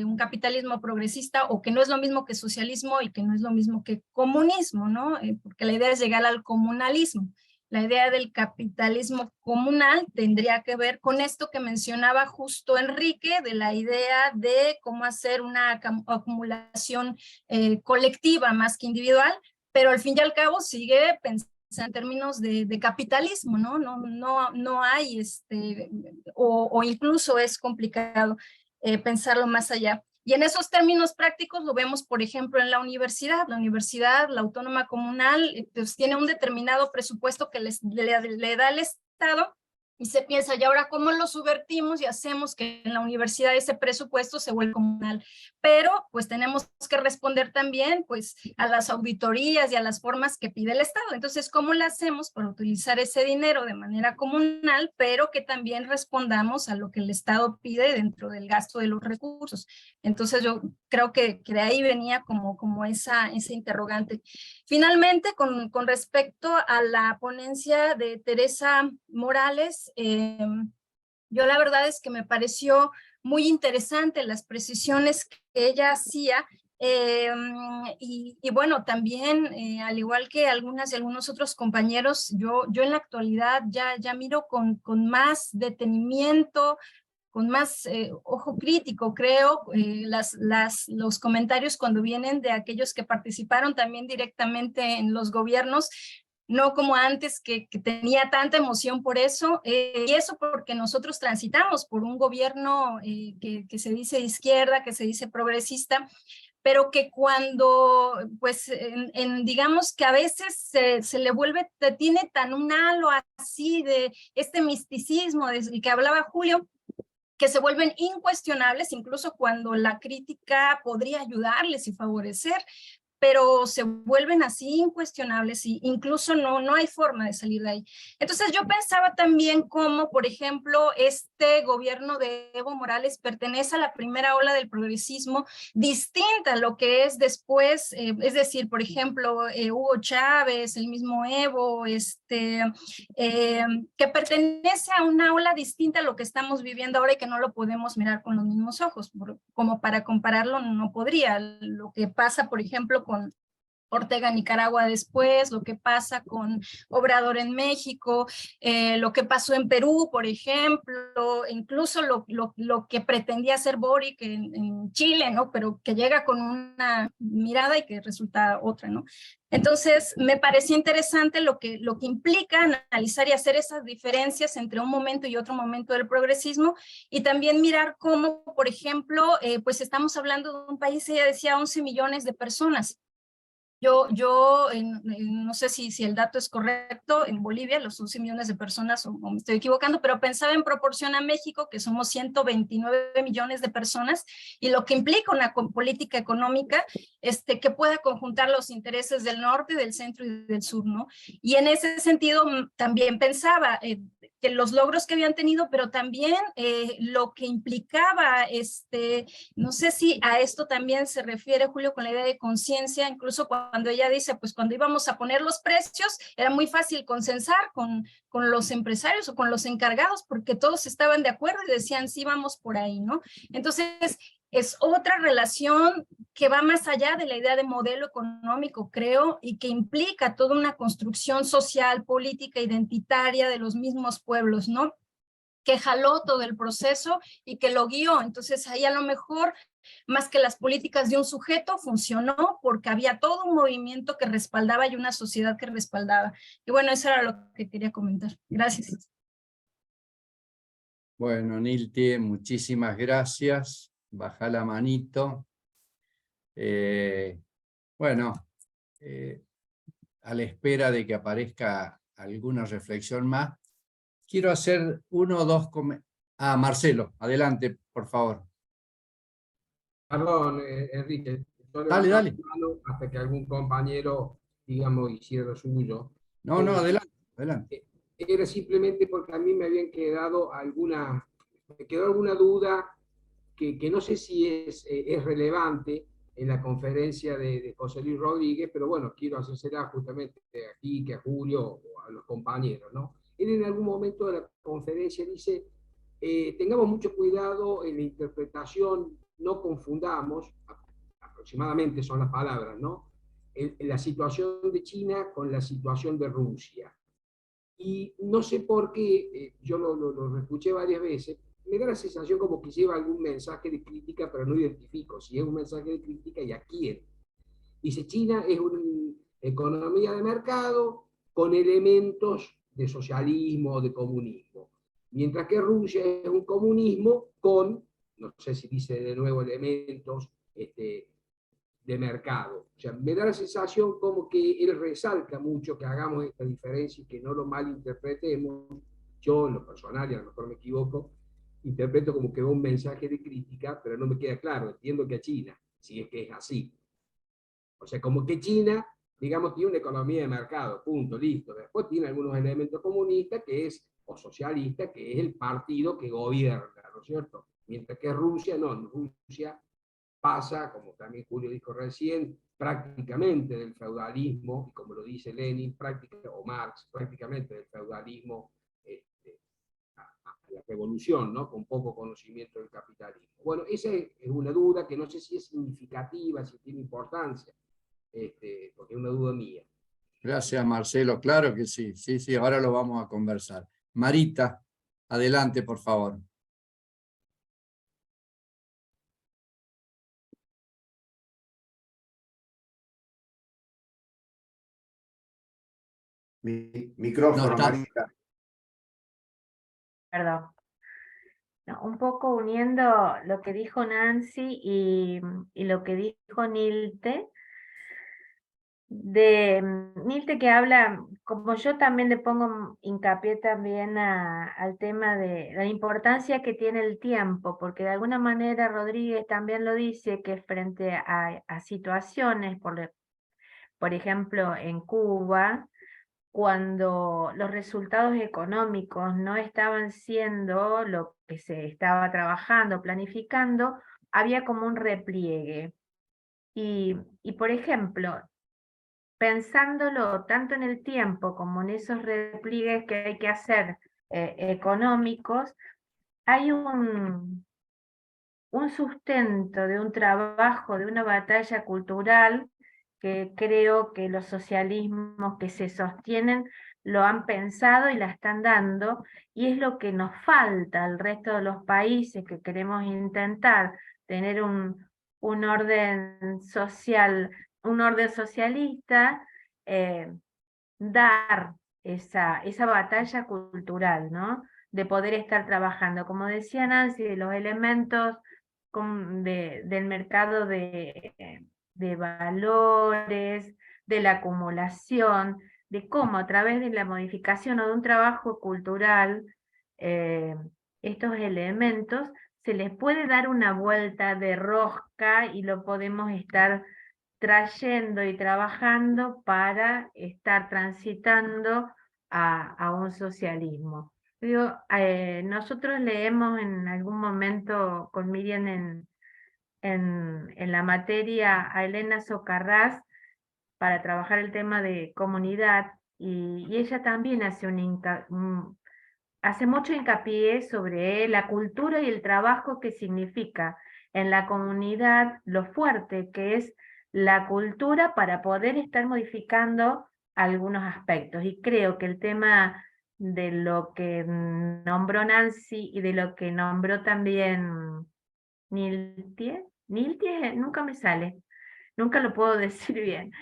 [SPEAKER 9] un capitalismo progresista, o que no es lo mismo que socialismo y que no es lo mismo que comunismo, ¿no? Porque la idea es llegar al comunalismo. La idea del capitalismo comunal tendría que ver con esto que mencionaba justo Enrique, de la idea de cómo hacer una acumulación colectiva más que individual, pero al fin y al cabo sigue pensando en términos de capitalismo, ¿no? No hay, o incluso es complicado pensarlo más allá. Y en esos términos prácticos lo vemos, por ejemplo, en la universidad. La autónoma comunal, pues, tiene un determinado presupuesto que le da el Estado, y se piensa, ¿y ahora cómo lo subvertimos y hacemos que en la universidad ese presupuesto se vuelva comunal? Pero pues tenemos que responder también pues a las auditorías y a las formas que pide el Estado. Entonces, ¿cómo lo hacemos para utilizar ese dinero de manera comunal, pero que también respondamos a lo que el Estado pide dentro del gasto de los recursos? Entonces, yo creo que de ahí venía como esa interrogante. Finalmente, con respecto a la ponencia de Teresa Morales, yo la verdad es que me pareció muy interesante las precisiones que ella hacía, y bueno, también, al igual que algunas y algunos otros compañeros, yo en la actualidad ya miro con más detenimiento, con más ojo crítico, creo, los comentarios cuando vienen de aquellos que participaron también directamente en los gobiernos, no como antes que tenía tanta emoción por eso, y eso porque nosotros transitamos por un gobierno que se dice de izquierda, que se dice progresista, pero que cuando, pues, digamos que a veces se le vuelve, tiene tan un halo así de este misticismo del que hablaba Julio, que se vuelven incuestionables, incluso cuando la crítica podría ayudarles y favorecer, pero se vuelven así incuestionables y incluso no hay forma de salir de ahí. Entonces yo pensaba también cómo, por ejemplo, este gobierno de Evo Morales pertenece a la primera ola del progresismo, distinta a lo que es después, es decir, por ejemplo, Hugo Chávez, el mismo Evo, que pertenece a una ola distinta a lo que estamos viviendo ahora y que no lo podemos mirar con los mismos ojos, como para compararlo no podría. Lo que pasa, por ejemplo, con Ortega en Nicaragua después, lo que pasa con Obrador en México, lo que pasó en Perú, por ejemplo, incluso lo que pretendía hacer Boric en Chile, ¿no? Pero que llega con una mirada y que resulta otra, ¿no? Entonces, me pareció interesante lo que implica analizar y hacer esas diferencias entre un momento y otro momento del progresismo, y también mirar cómo, por ejemplo, pues estamos hablando de un país, ella decía, 11 millones de personas. Yo no sé si el dato es correcto, en Bolivia los 11 millones de personas, o me estoy equivocando, pero pensaba en proporción a México, que somos 129 millones de personas, y lo que implica una política económica que pueda conjuntar los intereses del norte, del centro y del sur, ¿no? Y en ese sentido también pensaba que los logros que habían tenido, pero también lo que implicaba, no sé si a esto también se refiere Julio con la idea de conciencia, incluso cuando ella dice, pues cuando íbamos a poner los precios, era muy fácil consensar con los empresarios o con los encargados, porque todos estaban de acuerdo y decían, sí, vamos por ahí, ¿no? Entonces, es otra relación que va más allá de la idea de modelo económico, creo, y que implica toda una construcción social, política, identitaria de los mismos pueblos, ¿no? Que jaló todo el proceso y que lo guió. Entonces ahí a lo mejor, más que las políticas de un sujeto, funcionó porque había todo un movimiento que respaldaba y una sociedad que respaldaba. Y bueno, eso era lo que quería comentar. Gracias.
[SPEAKER 1] Bueno, Nilti, muchísimas gracias. Baja la manito. Bueno, a la espera de que aparezca alguna reflexión más, quiero hacer uno o dos comentarios. Marcelo, adelante, por favor.
[SPEAKER 3] Perdón, Enrique.
[SPEAKER 1] Dale.
[SPEAKER 3] Hasta que algún compañero, digamos, hiciera lo suyo.
[SPEAKER 1] No, adelante.
[SPEAKER 3] Era simplemente porque a mí me quedó alguna duda que no sé si es relevante en la conferencia de José Luis Rodríguez, pero bueno, quiero hacérsela justamente aquí, que a Julio o a los compañeros, ¿no? Él en algún momento de la conferencia dice, tengamos mucho cuidado en la interpretación, no confundamos, aproximadamente son las palabras, ¿no? La situación de China con la situación de Rusia. Y no sé por qué, yo lo escuché varias veces, me da la sensación como que lleva algún mensaje de crítica, pero no identifico si es un mensaje de crítica y a quién. Dice, China es una economía de mercado con elementos de socialismo o de comunismo, mientras que Rusia es un comunismo con no sé si dice de nuevo elementos de mercado. O sea, me da la sensación como que él resalta mucho que hagamos esta diferencia y que no lo malinterpretemos. Yo, en lo personal, y a lo mejor me equivoco, interpreto como que va un mensaje de crítica, pero no me queda claro. Entiendo que a China, si es que es así. O sea, como que China, digamos, tiene una economía de mercado, punto, listo. Después tiene algunos elementos comunistas, que es, o socialista, que es el partido que gobierna, ¿no es cierto? Mientras que Rusia, no, Rusia pasa, como también Julio dijo recién, prácticamente del feudalismo, y como lo dice Lenin, o Marx, prácticamente del feudalismo a la revolución, ¿no? Con poco conocimiento del capitalismo. Bueno, esa es una duda que no sé si es significativa, si tiene importancia, porque es una duda mía.
[SPEAKER 1] Gracias, Marcelo. Claro que sí. Sí, sí, ahora lo vamos a conversar. Marita, adelante, por favor.
[SPEAKER 7] Micrófono,
[SPEAKER 1] No está.
[SPEAKER 7] Marita.
[SPEAKER 4] Perdón. No, un poco uniendo lo que dijo Nancy y lo que dijo Nilte, Nilte que habla, como yo también le pongo hincapié también al tema de la importancia que tiene el tiempo, porque de alguna manera Rodríguez también lo dice, que frente a situaciones, por ejemplo, en Cuba, cuando los resultados económicos no estaban siendo lo que se estaba trabajando, planificando, había como un repliegue. Y por ejemplo, pensándolo tanto en el tiempo como en esos repliegues que hay que hacer económicos, hay un sustento de un trabajo, de una batalla cultural que creo que los socialismos que se sostienen lo han pensado y la están dando, y es lo que nos falta al resto de los países que queremos intentar tener un orden social, un orden socialista, dar esa batalla cultural, ¿no? De poder estar trabajando. Como decía Nancy, los elementos del mercado de valores, de la acumulación, de cómo a través de la modificación o de un trabajo cultural, estos elementos se les puede dar una vuelta de rosca y lo podemos estar trayendo y trabajando para estar transitando a un socialismo. Digo, nosotros leemos en algún momento con Miriam en la materia a Elena Socarrás para trabajar el tema de comunidad, y ella también hace mucho hincapié sobre la cultura y el trabajo que significa en la comunidad, lo fuerte que es la cultura para poder estar modificando algunos aspectos. Y creo que el tema de lo que nombró Nancy y de lo que nombró también Niltie, nunca me sale, nunca lo puedo decir bien,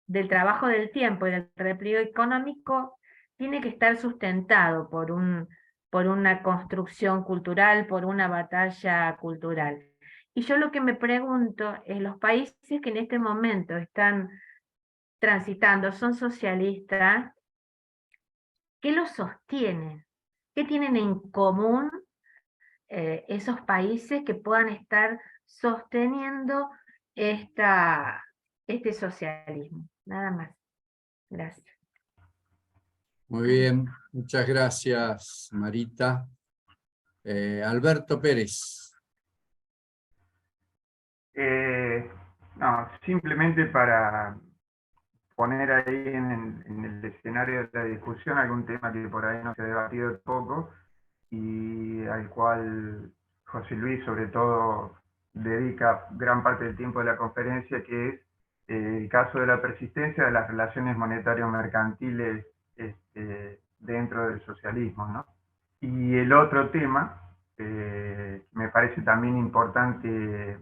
[SPEAKER 4] del trabajo del tiempo y del repliegue económico, tiene que estar sustentado por una construcción cultural, por una batalla cultural. Y yo lo que me pregunto es, los países que en este momento están transitando, son socialistas, ¿qué los sostiene? ¿Qué tienen en común esos países que puedan estar sosteniendo este socialismo? Nada más. Gracias.
[SPEAKER 1] Muy bien, muchas gracias, Marita. Alberto Pérez.
[SPEAKER 2] No, simplemente para poner ahí en el escenario de la discusión algún tema que por ahí no se ha debatido poco y al cual José Luis sobre todo dedica gran parte del tiempo de la conferencia, que es el caso de la persistencia de las relaciones monetario-mercantiles dentro del socialismo, ¿no? Y el otro tema, me parece también importante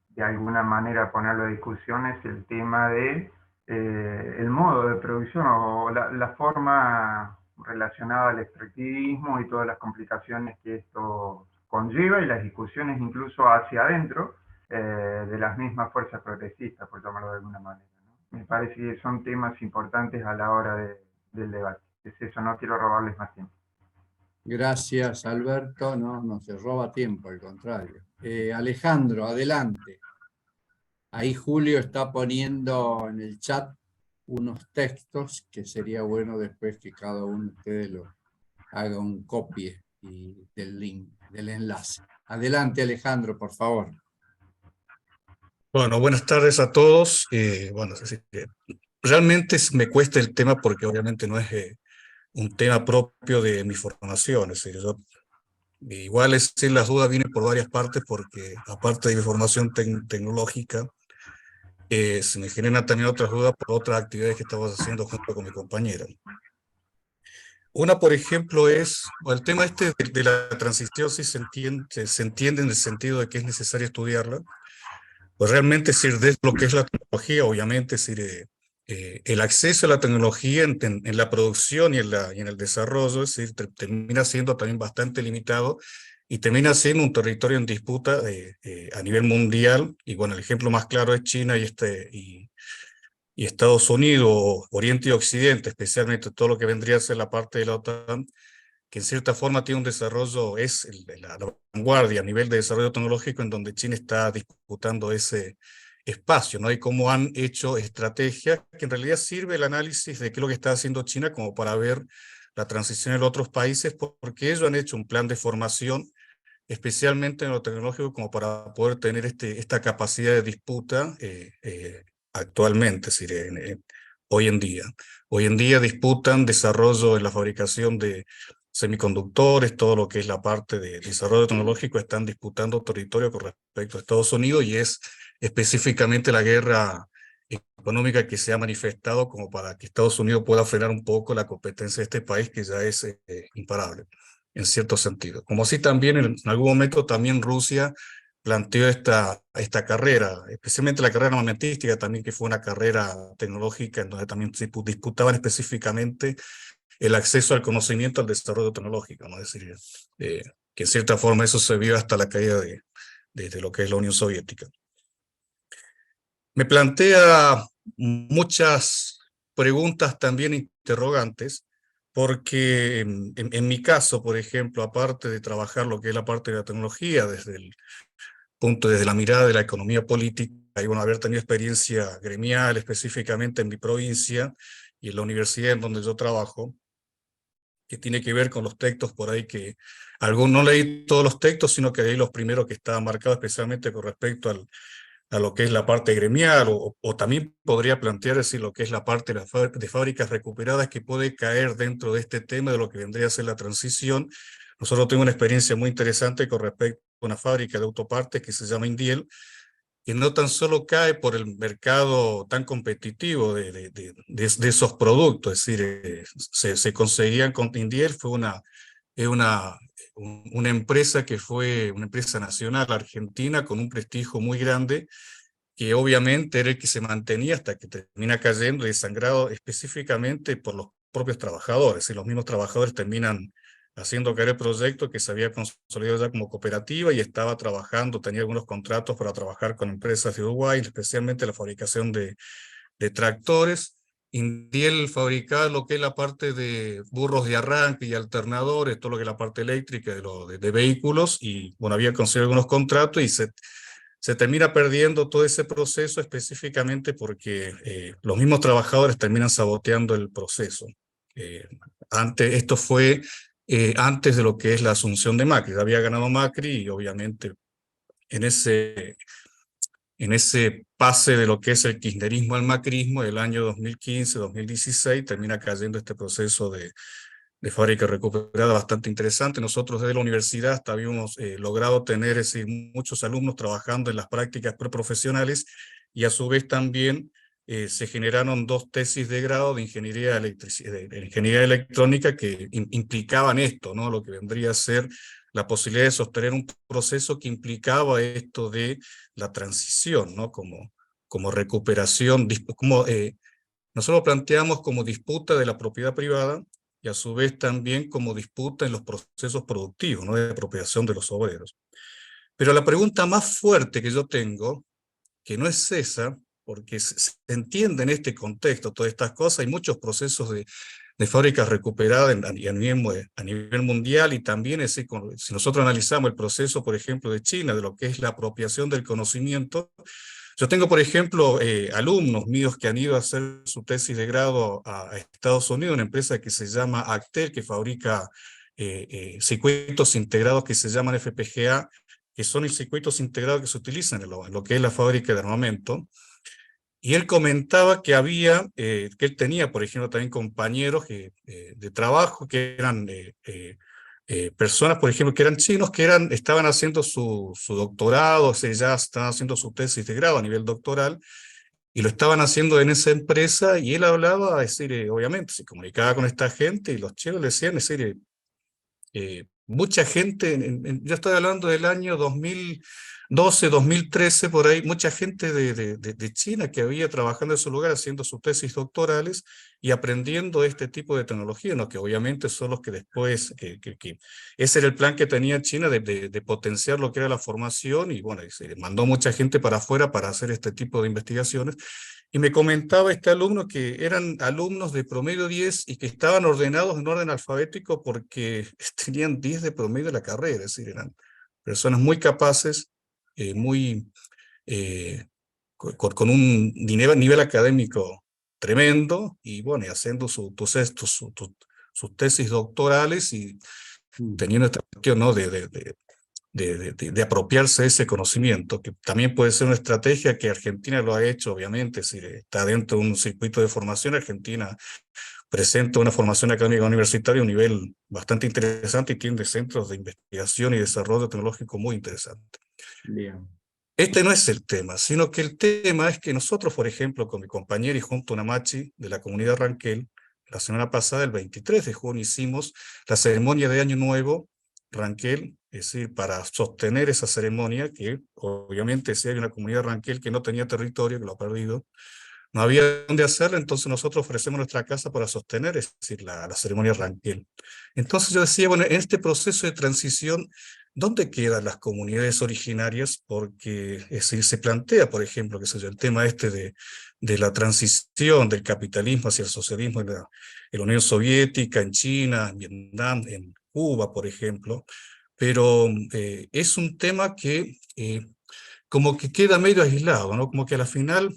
[SPEAKER 2] de alguna manera ponerlo a discusión, es el tema de el modo de producción o la forma relacionada al extractivismo y todas las complicaciones que esto conlleva y las discusiones incluso hacia adentro de las mismas fuerzas progresistas, por llamarlo de alguna manera, ¿no? Me parece que son temas importantes a la hora del debate. Es eso, no quiero robarles más tiempo.
[SPEAKER 1] Gracias, Alberto. No se roba tiempo, al contrario. Alejandro, adelante. Ahí Julio está poniendo en el chat unos textos que sería bueno después que cada uno de ustedes lo haga un copie del link, del enlace. Adelante, Alejandro, por favor.
[SPEAKER 10] Bueno, buenas tardes a todos. Bueno, es decir, realmente me cuesta el tema porque obviamente no es un tema propio de mi formación. Es decir, igual es decir, las dudas vienen por varias partes porque aparte de mi formación tecnológica, se me generan también otras dudas por otras actividades que estamos haciendo junto con mi compañera. Una, por ejemplo, es el tema de la transición, si se entiende en el sentido de que es necesario estudiarla. Pues realmente, es decir, de lo que es la tecnología, obviamente, es decir, el acceso a la tecnología en la producción y en el desarrollo, es decir, termina siendo también bastante limitado y termina siendo un territorio en disputa a nivel mundial. Y bueno, el ejemplo más claro es China y Estados Unidos, Oriente y Occidente, especialmente todo lo que vendría a ser la parte de la OTAN, que en cierta forma tiene un desarrollo, es la vanguardia a nivel de desarrollo tecnológico en donde China está disputando ese espacio, ¿no? Y cómo han hecho estrategias que en realidad sirve el análisis de qué es lo que está haciendo China como para ver la transición en otros países, porque ellos han hecho un plan de formación, especialmente en lo tecnológico, como para poder tener esta capacidad de disputa actualmente, es decir, hoy en día. Hoy en día disputan desarrollo en la fabricación de semiconductores, todo lo que es la parte de desarrollo tecnológico, están disputando territorio con respecto a Estados Unidos y es específicamente la guerra económica que se ha manifestado como para que Estados Unidos pueda frenar un poco la competencia de este país que ya es imparable, en cierto sentido. Como así también en algún momento también Rusia planteó esta carrera, especialmente la carrera armamentística también, que fue una carrera tecnológica en donde también se disputaban específicamente el acceso al conocimiento, al desarrollo tecnológico, ¿no? Es decir, que en cierta forma eso se vio hasta la caída de lo que es la Unión Soviética. Me plantea muchas preguntas también interrogantes, porque en mi caso, por ejemplo, aparte de trabajar lo que es la parte de la tecnología desde la mirada de la economía política, y bueno, haber tenido experiencia gremial específicamente en mi provincia y en la universidad en donde yo trabajo, que tiene que ver con los textos por ahí que no leí todos los textos, sino que leí los primeros que estaban marcados especialmente con respecto a lo que es la parte gremial, o también podría plantear decir lo que es la parte de fábricas recuperadas que puede caer dentro de este tema de lo que vendría a ser la transición. Nosotros tenemos una experiencia muy interesante con respecto a una fábrica de autopartes que se llama Indiel, que no tan solo cae por el mercado tan competitivo de esos productos, es decir, se conseguían con Indiel, fue una empresa que fue una empresa nacional argentina con un prestigio muy grande, que obviamente era el que se mantenía hasta que termina cayendo y desangrado específicamente por los propios trabajadores, y los mismos trabajadores terminan haciendo caer el proyecto que se había consolidado ya como cooperativa y estaba trabajando, tenía algunos contratos para trabajar con empresas de Uruguay, especialmente la fabricación de tractores. Indiel fabricaba lo que es la parte de burros de arranque y alternadores, todo lo que es la parte eléctrica de vehículos, y bueno, había conseguido algunos contratos y se termina perdiendo todo ese proceso específicamente porque los mismos trabajadores terminan saboteando el proceso. Esto fue antes de lo que es la asunción de Macri. Había ganado Macri y obviamente en ese pase de lo que es el kirchnerismo al macrismo, el año 2015-2016, termina cayendo este proceso de fábrica recuperada bastante interesante. Nosotros desde la universidad hasta habíamos logrado tener muchos alumnos trabajando en las prácticas preprofesionales y a su vez también se generaron 2 tesis de grado de ingeniería electrónica que implicaban esto, ¿no? Lo que vendría a ser la posibilidad de sostener un proceso que implicaba esto de la transición, ¿no? Como recuperación, nosotros lo planteamos como disputa de la propiedad privada y a su vez también como disputa en los procesos productivos, ¿no? De apropiación de los obreros. Pero la pregunta más fuerte que yo tengo, que no es esa, porque se entiende en este contexto todas estas cosas, hay muchos procesos de fábricas recuperadas a nivel mundial, y también si nosotros analizamos el proceso, por ejemplo, de China, de lo que es la apropiación del conocimiento. Yo tengo, por ejemplo, alumnos míos que han ido a hacer su tesis de grado a Estados Unidos, una empresa que se llama Actel, que fabrica circuitos integrados que se llaman FPGA, que son los circuitos integrados que se utilizan en lo que es la fábrica de armamento. Y él comentaba que que él tenía, por ejemplo, también compañeros de trabajo que eran personas, por ejemplo, que eran chinos, que estaban haciendo su doctorado, o sea, ya estaban haciendo su tesis de grado a nivel doctoral, y lo estaban haciendo en esa empresa, y él hablaba, es decir, obviamente, se comunicaba con esta gente, y los chinos le decían, es decir, mucha gente, yo estoy hablando del año 2012, 2013, por ahí, mucha gente de China que había trabajando en su lugar haciendo sus tesis doctorales y aprendiendo este tipo de tecnología, ¿no? Que obviamente son los que después, ese era el plan que tenía China de potenciar lo que era la formación, y bueno, se mandó mucha gente para afuera para hacer este tipo de investigaciones. Y me comentaba este alumno que eran alumnos de promedio 10 y que estaban ordenados en orden alfabético porque tenían 10 de promedio de la carrera, es decir, eran personas muy capaces, con un nivel académico tremendo, y bueno, y haciendo sus tesis doctorales y teniendo esta cuestión, ¿no? de apropiarse de ese conocimiento, que también puede ser una estrategia que Argentina lo ha hecho, obviamente, si está dentro de un circuito de formación. Argentina presenta una formación académica universitaria a un nivel bastante interesante y tiene centros de investigación y desarrollo tecnológico muy interesantes.
[SPEAKER 1] Bien.
[SPEAKER 10] Este no es el tema, sino que el tema es que nosotros, por ejemplo, con mi compañero y junto a Namachi de la comunidad Ranquel, la semana pasada, el 23 de junio, hicimos la ceremonia de Año Nuevo Ranquel, es decir, para sostener esa ceremonia, que obviamente si hay una comunidad Ranquel que no tenía territorio, que lo ha perdido, no había dónde hacerlo, entonces nosotros ofrecemos nuestra casa para sostener, es decir, la ceremonia Ranquel. Entonces yo decía, bueno, en este proceso de transición, ¿dónde quedan las comunidades originarias? Porque es decir, se plantea, por ejemplo, qué sé yo, el tema de la transición del capitalismo hacia el socialismo en la Unión Soviética, en China, en Vietnam, en Cuba, por ejemplo, pero es un tema que como que queda medio aislado, ¿no? Como que a la final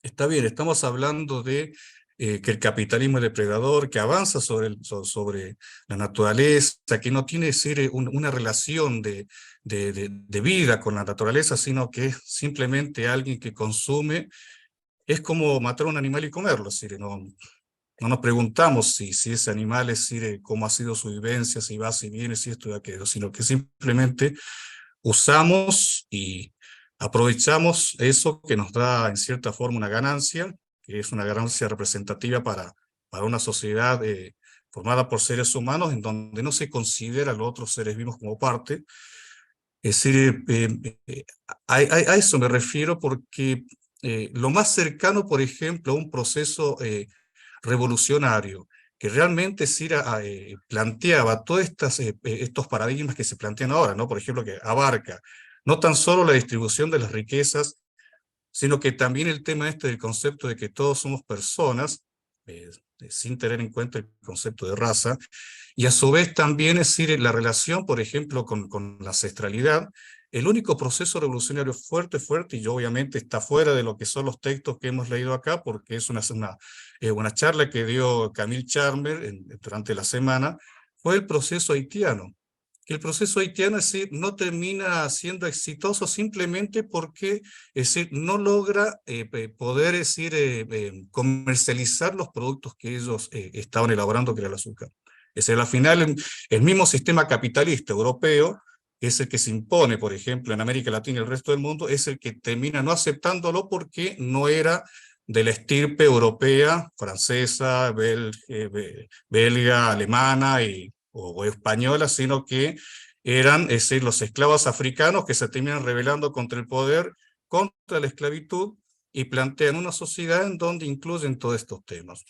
[SPEAKER 10] está bien, estamos hablando de que el capitalismo es depredador, que avanza sobre la naturaleza, que no tiene una relación de vida con la naturaleza, sino que es simplemente alguien que consume. Es como matar a un animal y comerlo, es decir, no nos preguntamos si ese animal es cómo ha sido su vivencia, si va, si viene, si esto y aquello, sino que simplemente usamos y aprovechamos eso que nos da en cierta forma una ganancia, que es una ganancia representativa para una sociedad formada por seres humanos, en donde no se considera a los otros seres vivos como parte. Es decir, a eso me refiero, porque lo más cercano, por ejemplo, a un proceso revolucionario que realmente planteaba todos estos paradigmas que se plantean ahora, ¿no? Por ejemplo, que abarca no tan solo la distribución de las riquezas, sino que también el tema del concepto de que todos somos personas, sin tener en cuenta el concepto de raza, y a su vez también es decir, la relación, por ejemplo, con la ancestralidad. El único proceso revolucionario fuerte, y yo obviamente está fuera de lo que son los textos que hemos leído acá, porque es una charla que dio Camille Charmer durante la semana, fue el proceso haitiano. El proceso haitiano, es decir, no termina siendo exitoso simplemente porque no logra poder comercializar los productos que ellos estaban elaborando, que era el azúcar. Es decir, al final el mismo sistema capitalista europeo, que es el que se impone, por ejemplo, en América Latina y el resto del mundo, es el que termina no aceptándolo porque no era de la estirpe europea, francesa, belga, alemana o española, sino que eran los esclavos africanos que se terminan rebelando contra el poder, contra la esclavitud, y plantean una sociedad en donde incluyen todos estos temas.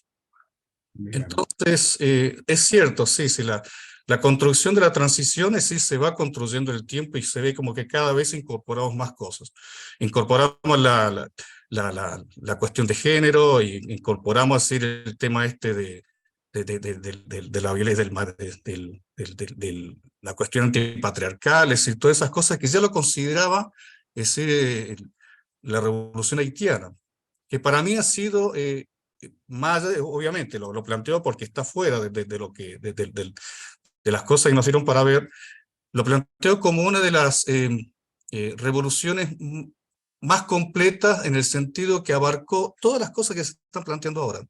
[SPEAKER 1] Bien.
[SPEAKER 10] Entonces, es cierto, sí, sí, la construcción de la transición sí se va construyendo en el tiempo y se ve como que cada vez incorporamos más cosas. Incorporamos la cuestión de género, y incorporamos así el tema este de la violencia, la cuestión antipatriarcal, es decir, todas esas cosas que ya lo consideraba, es decir, la revolución haitiana, que para mí ha sido... más, obviamente, lo planteo porque está fuera de lo que, de las cosas que nos dieron para ver, lo planteo como una de las revoluciones más completas en el sentido que abarcó todas las cosas que se están planteando ahora.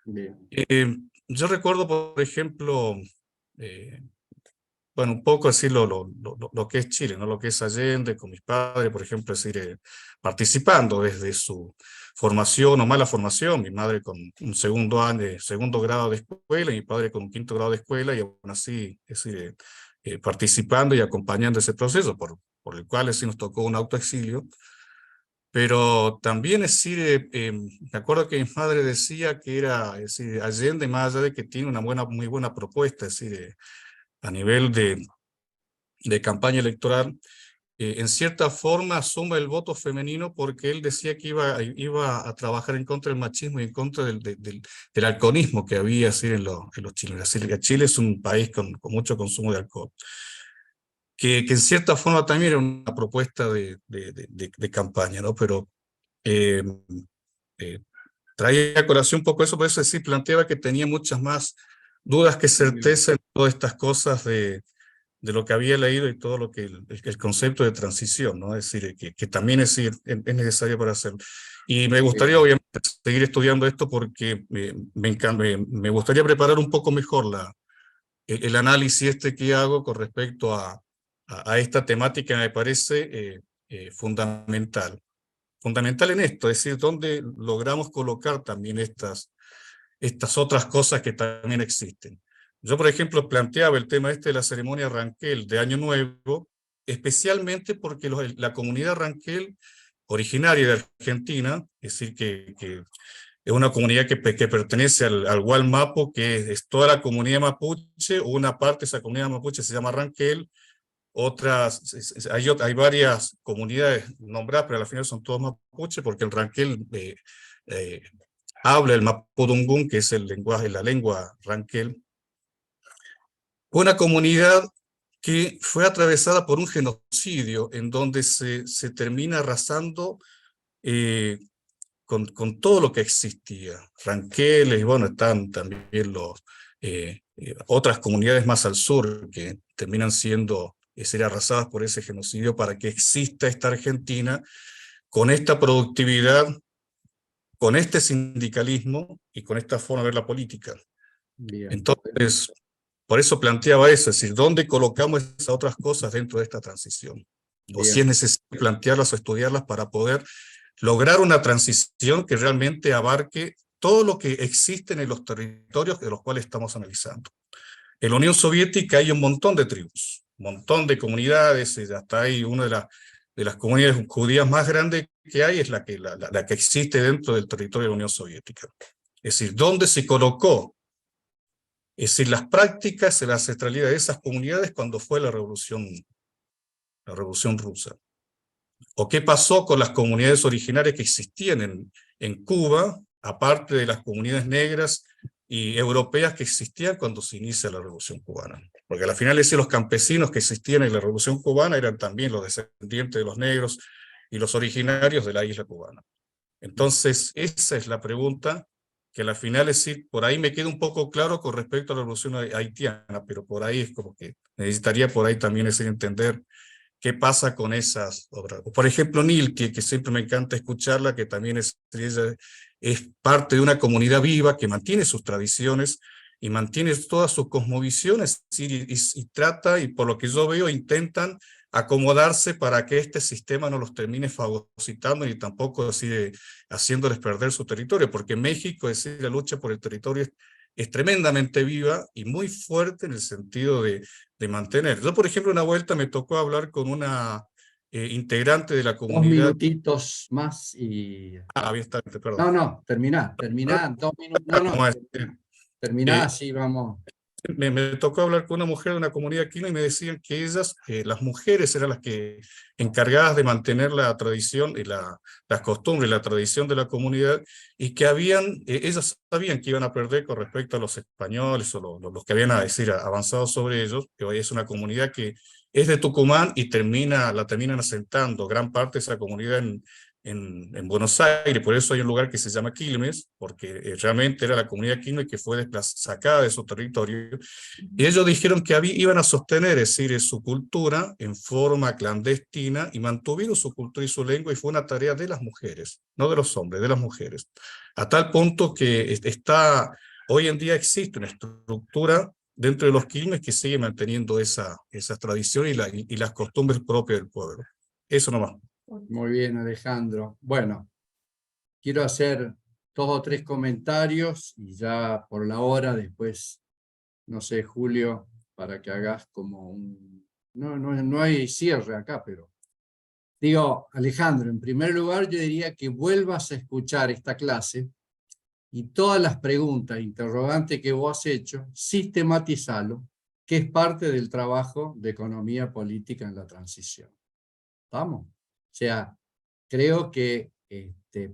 [SPEAKER 1] Bien.
[SPEAKER 10] Yo recuerdo, por ejemplo, bueno, un poco así lo que es Chile, ¿no? Lo que es Allende, con mis padres, por ejemplo, es decir, participando desde su formación o mala formación, mi madre con un segundo grado de escuela y mi padre con un quinto grado de escuela, y aún así, es decir, participando y acompañando ese proceso, por el cual sí nos tocó un autoexilio. Pero también, es decir, me acuerdo que mi madre decía que era, es decir, Allende, más allá de que tiene una muy buena propuesta, es decir, a nivel de campaña electoral, en cierta forma suma el voto femenino, porque él decía que iba a trabajar en contra del machismo y en contra del alcoholismo que había así en los chilenos. Así que Chile es un país con mucho consumo de alcohol. Que en cierta forma también era una propuesta de campaña, ¿no? Pero eh, traía a colación un poco eso, por eso sí planteaba que tenía muchas más dudas que certeza en todas estas cosas de lo que había leído y todo lo que el concepto de transición, ¿no? Es decir, que también es necesario para hacerlo. Y me gustaría, obviamente, seguir estudiando esto porque me gustaría preparar un poco mejor el análisis que hago con respecto a esta temática. Me parece fundamental. Fundamental en esto, es decir, donde logramos colocar también estas otras cosas que también existen. Yo, por ejemplo, planteaba el tema de la ceremonia Ranquel de Año Nuevo, especialmente porque la comunidad Ranquel, originaria de Argentina, es decir, que es una comunidad que pertenece al Gualmapo, que es toda la comunidad mapuche, una parte de esa comunidad mapuche se llama Ranquel, otras, hay varias comunidades nombradas, pero al final son todos mapuche, porque el Ranquel habla el mapudungún, que es el lenguaje, la lengua Ranquel. Una comunidad que fue atravesada por un genocidio en donde se termina arrasando con todo lo que existía. Ranqueles, y bueno, están también otras comunidades más al sur que terminan siendo ser arrasadas por ese genocidio para que exista esta Argentina con esta productividad, con este sindicalismo y con esta forma de ver la política.
[SPEAKER 1] Bien.
[SPEAKER 10] Entonces, por eso planteaba eso, es decir, ¿dónde colocamos esas otras cosas dentro de esta transición? O si es necesario plantearlas o estudiarlas para poder lograr una transición que realmente abarque todo lo que existe en los territorios de los cuales estamos analizando. En la Unión Soviética hay un montón de tribus, un montón de comunidades, hasta hay una de las comunidades judías más grandes que hay, es la que existe dentro del territorio de la Unión Soviética. Es decir, ¿dónde se colocó? Es decir, las prácticas de la ancestralidad de esas comunidades cuando fue la revolución rusa. ¿O qué pasó con las comunidades originarias que existían en Cuba, aparte de las comunidades negras y europeas que existían cuando se inicia la Revolución Cubana? Porque al final los campesinos que existían en la Revolución Cubana eran también los descendientes de los negros y los originarios de la isla cubana. Entonces, esa es la pregunta que al final por ahí me queda un poco claro con respecto a la revolución haitiana, pero por ahí es como que necesitaría por ahí también entender qué pasa con esas obras. Por ejemplo, Nilke, que siempre me encanta escucharla, que también es parte de una comunidad viva que mantiene sus tradiciones y mantiene todas sus cosmovisiones y trata, y por lo que yo veo, intentan acomodarse para que este sistema no los termine fagocitando ni tampoco haciéndoles perder su territorio, porque México, es decir, la lucha por el territorio es tremendamente viva y muy fuerte en el sentido de mantener. Yo, por ejemplo, una vuelta me tocó hablar con una integrante de la comunidad.
[SPEAKER 1] 2 minutitos más y...
[SPEAKER 10] bien, está, perdón.
[SPEAKER 1] No, terminá, 2 minutos. No. Terminá, así vamos.
[SPEAKER 10] Me tocó hablar con una mujer de una comunidad quilmes y me decían que ellas, las mujeres eran las que encargadas de mantener la tradición y las costumbres, la tradición de la comunidad, y que ellas sabían que iban a perder con respecto a los españoles o los que habían, a decir, avanzado sobre ellos, que hoy es una comunidad que es de Tucumán y la terminan asentando gran parte de esa comunidad en Buenos Aires. Por eso hay un lugar que se llama Quilmes, porque realmente era la comunidad quilmes que fue sacada de su territorio. Y ellos dijeron que iban a sostener, es decir, su cultura en forma clandestina, y mantuvieron su cultura y su lengua, y fue una tarea de las mujeres, no de los hombres, de las mujeres. A tal punto que hoy en día existe una estructura dentro de los quilmes que sigue manteniendo esa tradición y las costumbres propias del pueblo. Eso nomás.
[SPEAKER 1] Muy bien, Alejandro. Bueno, quiero hacer 2 o 3 comentarios y ya por la hora después, no sé, Julio, para que hagas como un... No hay cierre acá, pero... Digo, Alejandro, en primer lugar yo diría que vuelvas a escuchar esta clase y todas las preguntas, interrogantes que vos has hecho, sistematizalo, que es parte del trabajo de economía política en la transición. ¿Vamos? O sea, creo que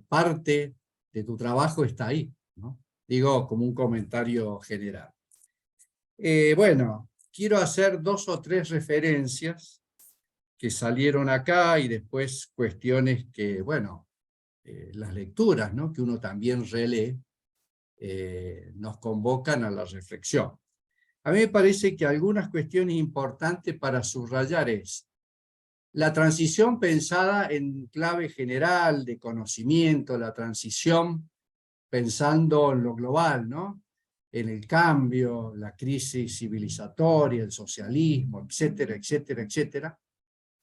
[SPEAKER 1] parte de tu trabajo está ahí, ¿no? Digo, como un comentario general. Bueno, quiero hacer 2 o 3 referencias que salieron acá y después cuestiones que, bueno, las lecturas, ¿no?, que uno también relee, nos convocan a la reflexión. A mí me parece que algunas cuestiones importantes para subrayar es la transición pensada en clave general de conocimiento, la transición pensando en lo global, ¿no?, en el cambio, la crisis civilizatoria, el socialismo, etcétera, etcétera, etcétera,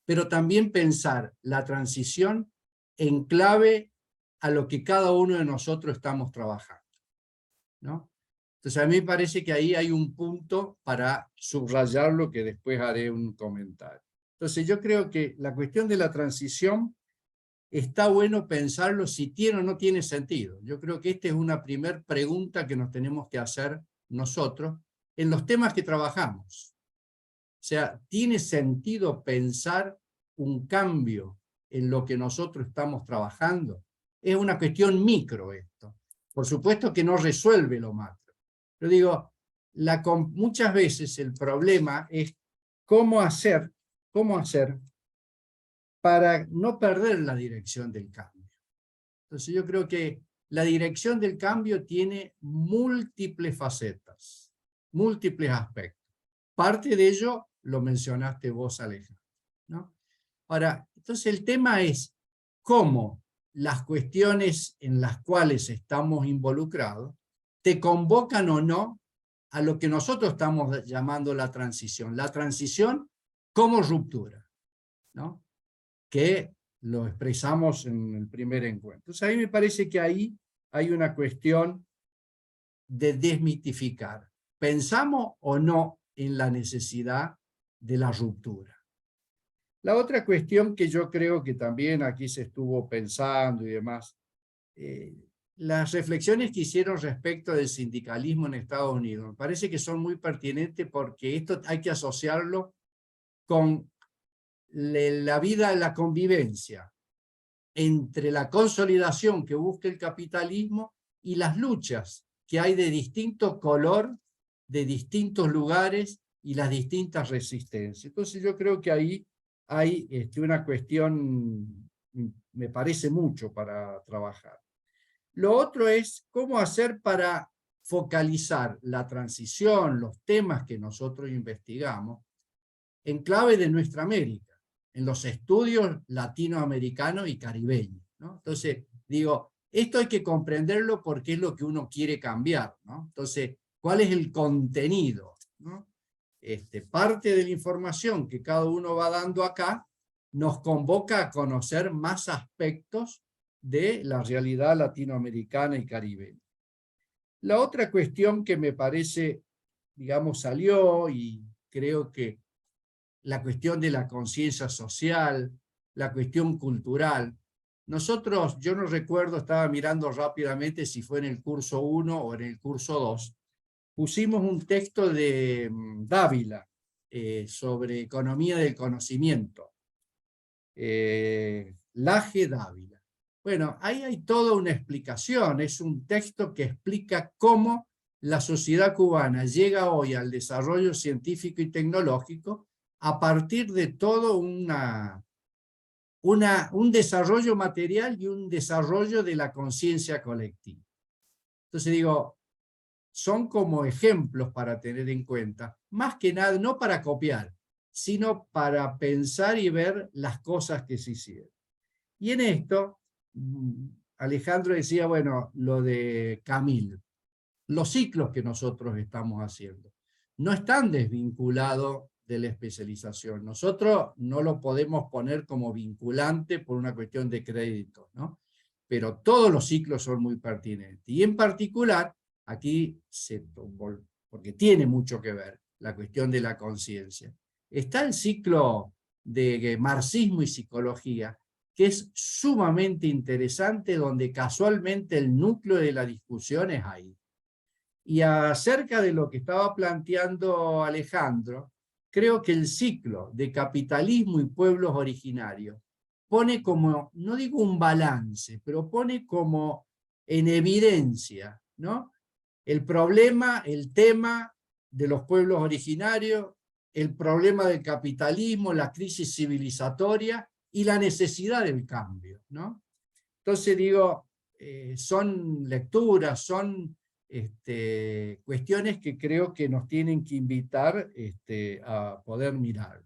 [SPEAKER 1] pero también pensar la transición en clave a lo que cada uno de nosotros estamos trabajando, ¿no? Entonces a mí me parece que ahí hay un punto para subrayarlo, que después haré un comentario. Entonces yo creo que la cuestión de la transición está bueno pensarlo si tiene o no tiene sentido. Yo creo que esta es una primera pregunta que nos tenemos que hacer nosotros en los temas que trabajamos. O sea, ¿tiene sentido pensar un cambio en lo que nosotros estamos trabajando? Es una cuestión micro esto. Por supuesto que no resuelve lo macro. Yo digo, muchas veces el problema es cómo hacer para no perder la dirección del cambio. Entonces yo creo que la dirección del cambio tiene múltiples facetas, múltiples aspectos. Parte de ello lo mencionaste vos, Alejandro, ¿no? Ahora, entonces el tema es cómo las cuestiones en las cuales estamos involucrados te convocan o no a lo que nosotros estamos llamando la transición como ruptura, ¿no?, que lo expresamos en el primer encuentro. Entonces a mí me parece que ahí hay una cuestión de desmitificar. ¿Pensamos o no en la necesidad de la ruptura? La otra cuestión que yo creo que también aquí se estuvo pensando y demás, las reflexiones que hicieron respecto del sindicalismo en Estados Unidos, me parece que son muy pertinentes porque esto hay que asociarlo con la vida, la convivencia entre la consolidación que busca el capitalismo y las luchas que hay de distinto color, de distintos lugares y las distintas resistencias. Entonces yo creo que ahí hay una cuestión, me parece mucho para trabajar. Lo otro es cómo hacer para focalizar la transición, los temas que nosotros investigamos, en clave de nuestra América, en los estudios latinoamericanos y caribeños, ¿no? Entonces, digo, esto hay que comprenderlo porque es lo que uno quiere cambiar, ¿no? Entonces, ¿cuál es el contenido, ¿no? Parte de la información que cada uno va dando acá nos convoca a conocer más aspectos de la realidad latinoamericana y caribeña. La otra cuestión que me parece, digamos, salió, y creo que la cuestión de la conciencia social, la cuestión cultural. Nosotros, yo no recuerdo, estaba mirando rápidamente si fue en el curso 1 o en el curso 2, pusimos un texto de Dávila sobre economía del conocimiento. Laje Dávila. Bueno, ahí hay toda una explicación, es un texto que explica cómo la sociedad cubana llega hoy al desarrollo científico y tecnológico a partir de todo un desarrollo material y un desarrollo de la conciencia colectiva. Entonces digo, son como ejemplos para tener en cuenta, más que nada, no para copiar, sino para pensar y ver las cosas que se hicieron. Y en esto, Alejandro decía, bueno, lo de Camil, los ciclos que nosotros estamos haciendo, no están desvinculados de la especialización. Nosotros no lo podemos poner como vinculante por una cuestión de crédito, ¿no? Pero todos los ciclos son muy pertinentes. Y en particular, aquí, porque tiene mucho que ver la cuestión de la conciencia, está el ciclo de marxismo y psicología, que es sumamente interesante, donde casualmente el núcleo de la discusión es ahí. Y acerca de lo que estaba planteando Alejandro, creo que el ciclo de capitalismo y pueblos originarios pone como, no digo un balance, pero pone como en evidencia, ¿no? El problema, el tema de los pueblos originarios, el problema del capitalismo, la crisis civilizatoria y la necesidad del cambio, ¿no? Entonces digo, son lecturas, son cuestiones que creo que nos tienen que invitar a poder mirar.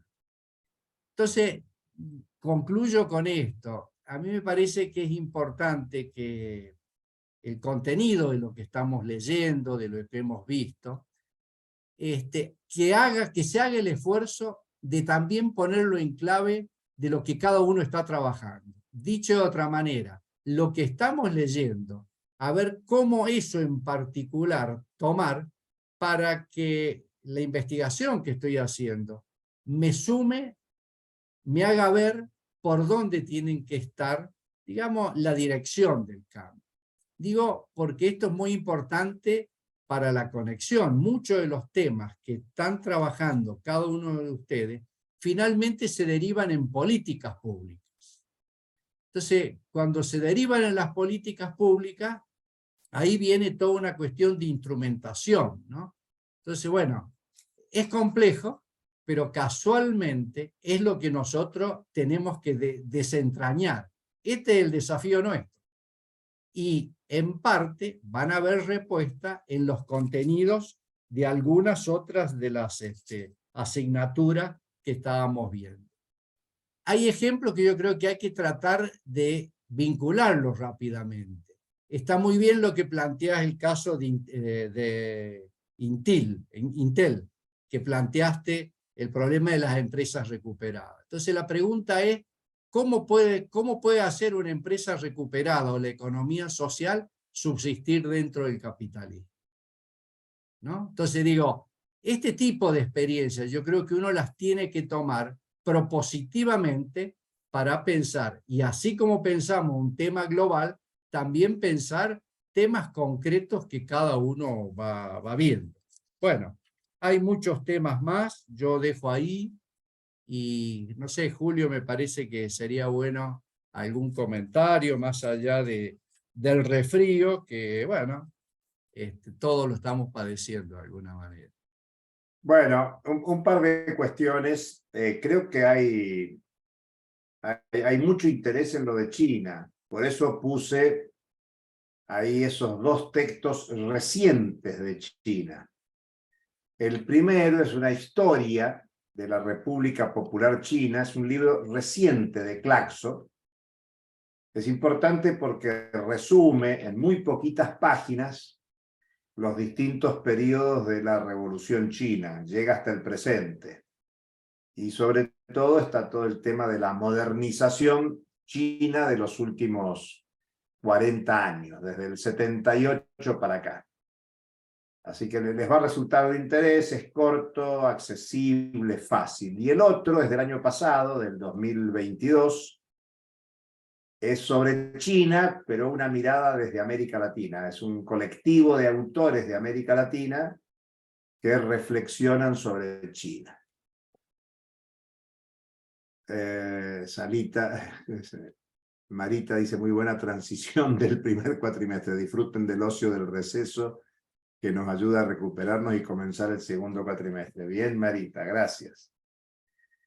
[SPEAKER 1] Entonces, concluyo con esto. A mí me parece que es importante que el contenido de lo que estamos leyendo, de lo que hemos visto, que se haga el esfuerzo de también ponerlo en clave de lo que cada uno está trabajando. Dicho de otra manera, lo que estamos leyendo, a ver cómo eso en particular tomar para que la investigación que estoy haciendo me sume, me haga ver por dónde tienen que estar, digamos, la dirección del cambio. Digo, porque esto es muy importante para la conexión. Muchos de los temas que están trabajando cada uno de ustedes finalmente se derivan en políticas públicas. Entonces, cuando se derivan en las políticas públicas, ahí viene toda una cuestión de instrumentación, ¿no? Entonces, bueno, es complejo, pero casualmente es lo que nosotros tenemos que desentrañar. Este es el desafío nuestro. Y en parte van a haber respuesta en los contenidos de algunas otras de las asignaturas que estábamos viendo. Hay ejemplos que yo creo que hay que tratar de vincularlos rápidamente. Está muy bien lo que planteas el caso de Intel, que planteaste el problema de las empresas recuperadas. Entonces la pregunta es, ¿cómo puede hacer una empresa recuperada o la economía social subsistir dentro del capitalismo? ¿No? Entonces digo, este tipo de experiencias yo creo que uno las tiene que tomar propositivamente para pensar, y así como pensamos un tema global, también pensar temas concretos que cada uno va viendo. Bueno, hay muchos temas más, yo dejo ahí. Y no sé, Julio, me parece que sería bueno algún comentario más allá del resfrío, que bueno, todos lo estamos padeciendo de alguna manera.
[SPEAKER 7] Bueno, un par de cuestiones. Creo que hay mucho interés en lo de China. Por eso puse ahí esos dos textos recientes de China. El primero es una historia de la República Popular China, es un libro reciente de Claxo. Es importante porque resume en muy poquitas páginas los distintos periodos de la Revolución China, llega hasta el presente. Y sobre todo está todo el tema de la modernización china de los últimos 40 años, desde el 78 para acá. Así que les va a resultar de interés, es corto, accesible, fácil. Y el otro es del año pasado, del 2022, es sobre China, pero una mirada desde América Latina. Es un colectivo de autores de América Latina que reflexionan sobre China. Marita dice, muy buena transición del primer cuatrimestre. Disfruten del ocio del receso que nos ayuda a recuperarnos y comenzar el segundo cuatrimestre. Bien, Marita, gracias.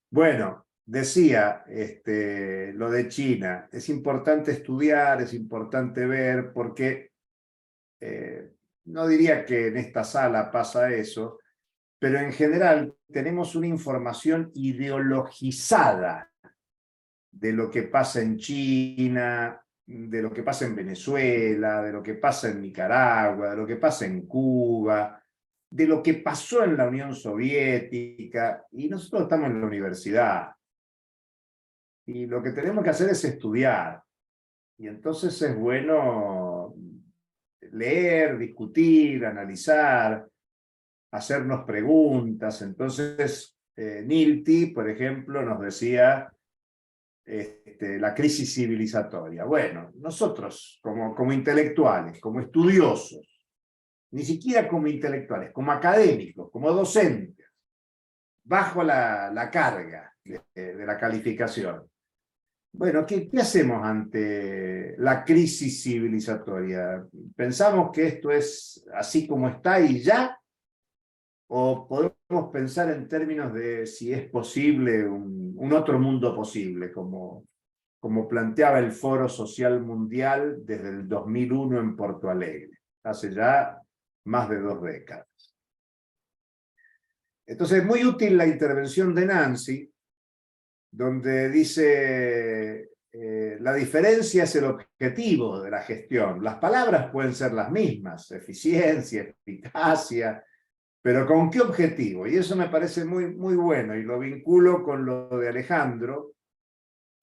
[SPEAKER 7] Bueno, decía lo de China. Es importante estudiar, es importante ver, porque no diría que en esta sala pasa eso, pero en general tenemos una información ideologizada de lo que pasa en China, de lo que pasa en Venezuela, de lo que pasa en Nicaragua, de lo que pasa en Cuba, de lo que pasó en la Unión Soviética, y nosotros estamos en la universidad. Y lo que tenemos que hacer es estudiar. Y entonces es bueno leer, discutir, analizar, hacernos preguntas. Entonces, Nilti, por ejemplo, nos decía la crisis civilizatoria. Bueno, nosotros como intelectuales, como estudiosos, ni siquiera como intelectuales, como académicos, como docentes, bajo la carga de la calificación. Bueno, ¿qué hacemos ante la crisis civilizatoria? ¿Pensamos que esto es así como está y ya? ¿O podemos pensar en términos de si es posible un otro mundo posible, como planteaba el Foro Social Mundial desde el 2001 en Porto Alegre, hace ya más de 2 décadas? Entonces es muy útil la intervención de Nancy, donde dice la diferencia es el objetivo de la gestión. Las palabras pueden ser las mismas, eficiencia, eficacia, pero ¿con qué objetivo? Y eso me parece muy, muy bueno, y lo vinculo con lo de Alejandro,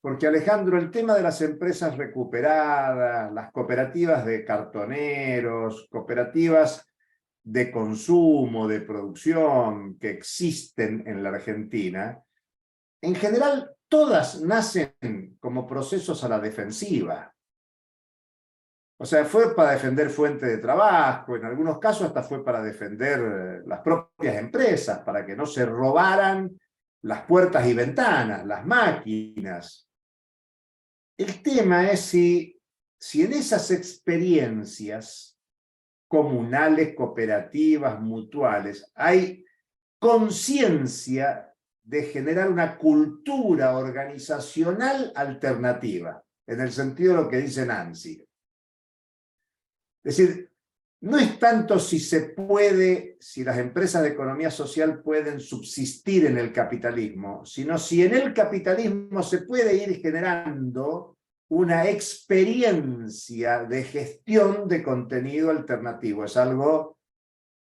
[SPEAKER 7] porque Alejandro, el tema de las empresas recuperadas, las cooperativas de cartoneros, cooperativas de consumo, de producción que existen en la Argentina, en general todas nacen como procesos a la defensiva. O sea, fue para defender fuente de trabajo, en algunos casos hasta fue para defender las propias empresas, para que no se robaran las puertas y ventanas, las máquinas. El tema es si en esas experiencias comunales, cooperativas, mutuales, hay conciencia de generar una cultura organizacional alternativa, en el sentido de lo que dice Nancy. Es decir, no es tanto si las empresas de economía social pueden subsistir en el capitalismo, sino si en el capitalismo se puede ir generando una experiencia de gestión de contenido alternativo. Es algo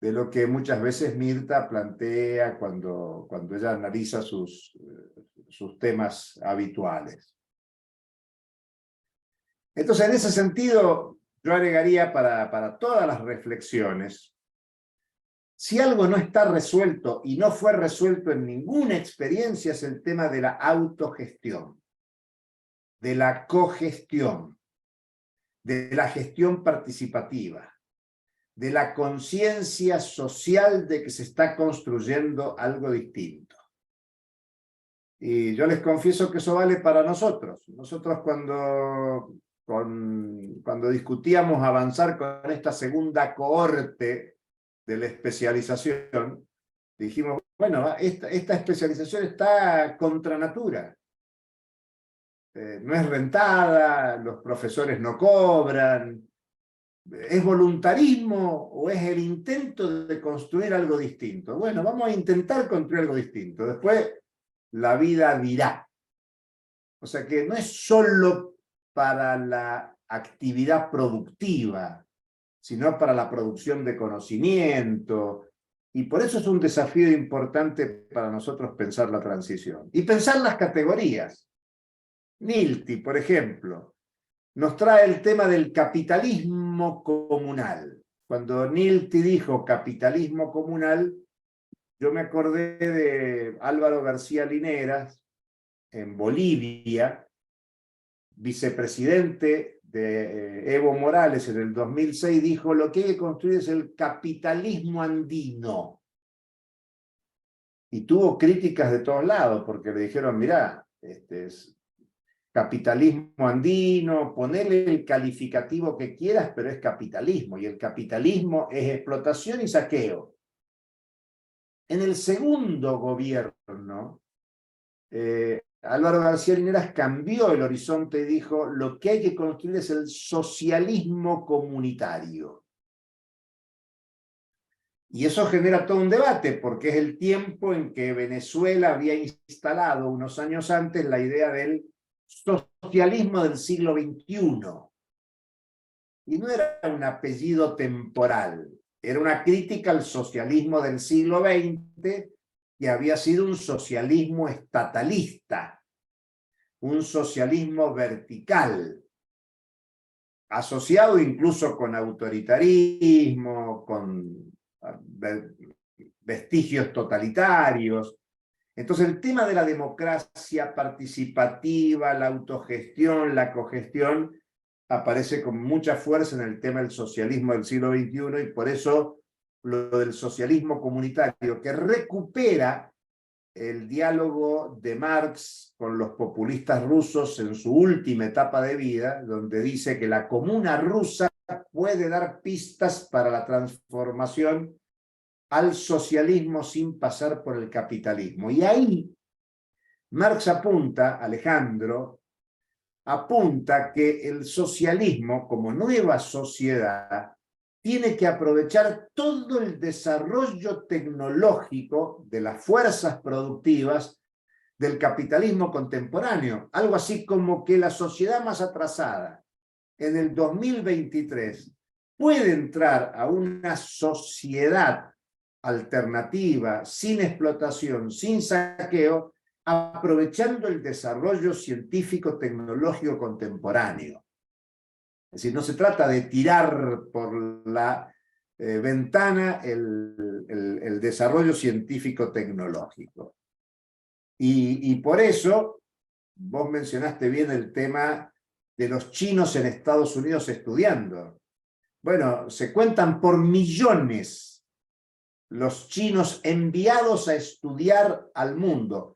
[SPEAKER 7] de lo que muchas veces Mirta plantea cuando ella analiza sus temas habituales. Entonces, en ese sentido, yo agregaría para todas las reflexiones, si algo no está resuelto y no fue resuelto en ninguna experiencia, es el tema de la autogestión, de la cogestión, de la gestión participativa, de la conciencia social de que se está construyendo algo distinto. Y yo les confieso que eso vale para nosotros. Nosotros cuando discutíamos avanzar con esta segunda cohorte de la especialización, dijimos, bueno, esta especialización está contra natura. No es rentada, los profesores no cobran. ¿Es voluntarismo o es el intento de construir algo distinto? Bueno, vamos a intentar construir algo distinto. Después la vida dirá. O sea que no es solo para la actividad productiva, sino para la producción de conocimiento. Y por eso es un desafío importante para nosotros pensar la transición. Y pensar las categorías. Nilti, por ejemplo, nos trae el tema del capitalismo comunal. Cuando Nilti dijo capitalismo comunal, yo me acordé de Álvaro García Lineras, en Bolivia, vicepresidente de Evo Morales en el 2006, dijo: lo que hay que construir es el capitalismo andino. y tuvo críticas de todos lados, porque le dijeron, mirá, es capitalismo andino, ponele el calificativo que quieras, pero es capitalismo, y el capitalismo es explotación y saqueo. En el segundo gobierno, Álvaro García Linera cambió el horizonte y dijo, lo que hay que construir es el socialismo comunitario. Y eso genera todo un debate, porque es el tiempo en que Venezuela había instalado unos años antes la idea del socialismo del siglo XXI. Y no era un apellido temporal, era una crítica al socialismo del siglo XX, que había sido un socialismo estatalista, un socialismo vertical, asociado incluso con autoritarismo, con vestigios totalitarios. Entonces el tema de la democracia participativa, la autogestión, la cogestión, aparece con mucha fuerza en el tema del socialismo del siglo XXI, y por eso lo del socialismo comunitario, que recupera el diálogo de Marx con los populistas rusos en su última etapa de vida, donde dice que la comuna rusa puede dar pistas para la transformación al socialismo sin pasar por el capitalismo. Y ahí Marx apunta, Alejandro, apunta que el socialismo como nueva sociedad tiene que aprovechar todo el desarrollo tecnológico de las fuerzas productivas del capitalismo contemporáneo. Algo así como que la sociedad más atrasada en el 2023 puede entrar a una sociedad alternativa, sin explotación, sin saqueo, aprovechando el desarrollo científico-tecnológico contemporáneo. Es decir, no se trata de tirar por la ventana el desarrollo científico-tecnológico. Y por eso, vos mencionaste bien el tema de los chinos en Estados Unidos estudiando. Bueno, se cuentan por millones los chinos enviados a estudiar al mundo,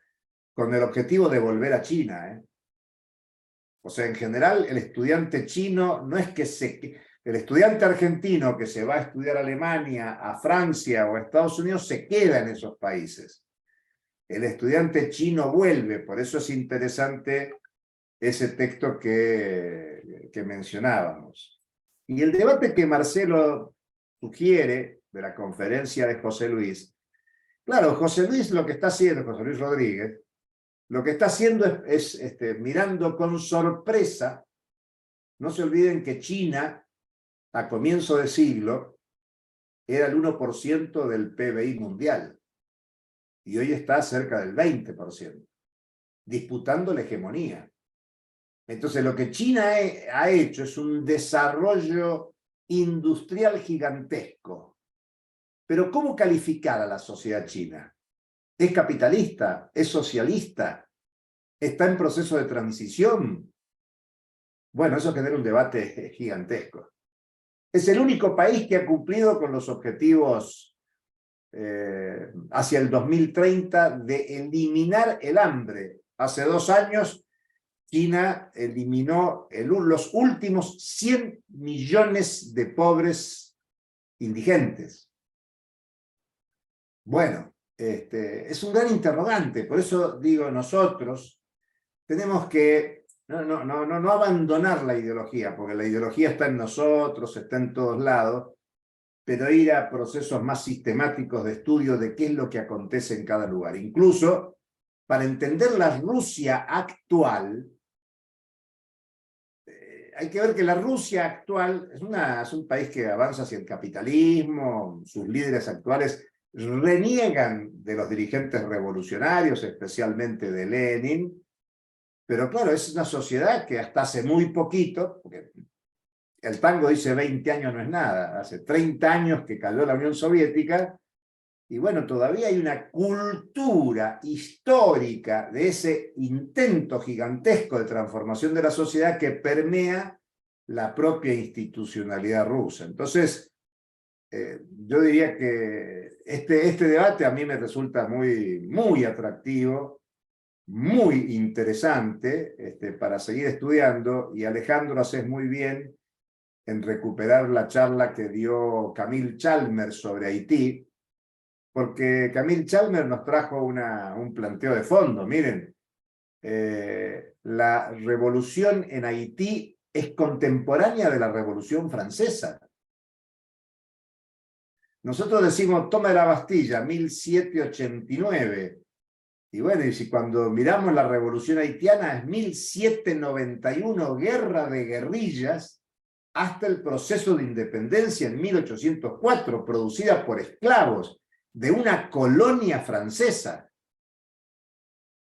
[SPEAKER 7] con el objetivo de volver a China, ¿eh? O sea, en general, el estudiante chino no es que el estudiante argentino que se va a estudiar a Alemania, a Francia o a Estados Unidos se queda en esos países. El estudiante chino vuelve, por eso es interesante ese texto que mencionábamos. Y el debate que Marcelo sugiere de la conferencia de José Luis, claro, José Luis lo que está haciendo, José Luis Rodríguez, lo que está haciendo es mirando con sorpresa. No se olviden que China, a comienzo de siglo, era el 1% del PBI mundial. Y hoy está cerca del 20%, disputando la hegemonía. Entonces, lo que China ha hecho es un desarrollo industrial gigantesco. Pero ¿cómo calificar a la sociedad china? ¿Es capitalista? ¿Es socialista? ¿Está en proceso de transición? Bueno, eso genera un debate gigantesco. Es el único país que ha cumplido con los objetivos hacia el 2030 de eliminar el hambre. Hace 2 años, China eliminó los últimos 100 millones de pobres indigentes. Bueno, es un gran interrogante, por eso digo, nosotros tenemos que no abandonar la ideología, porque la ideología está en nosotros, está en todos lados, pero ir a procesos más sistemáticos de estudio de qué es lo que acontece en cada lugar. Incluso, para entender la Rusia actual, hay que ver que la Rusia actual es un país que avanza hacia el capitalismo, sus líderes actuales reniegan de los dirigentes revolucionarios, especialmente de Lenin, pero claro, es una sociedad que hasta hace muy poquito, porque el tango dice 20 años no es nada, hace 30 años que cayó la Unión Soviética, y bueno, todavía hay una cultura histórica de ese intento gigantesco de transformación de la sociedad que permea la propia institucionalidad rusa. Entonces, yo diría que este debate a mí me resulta muy atractivo, muy interesante para seguir estudiando, y Alejandro haces muy bien en recuperar la charla que dio Camille Chalmers sobre Haití, porque Camille Chalmers nos trajo un planteo de fondo. Miren, la revolución en Haití es contemporánea de la Revolución Francesa. Nosotros decimos toma de la Bastilla, 1789. Y bueno, y si cuando miramos la revolución haitiana es 1791, guerra de guerrillas, hasta el proceso de independencia en 1804, producida por esclavos de una colonia francesa.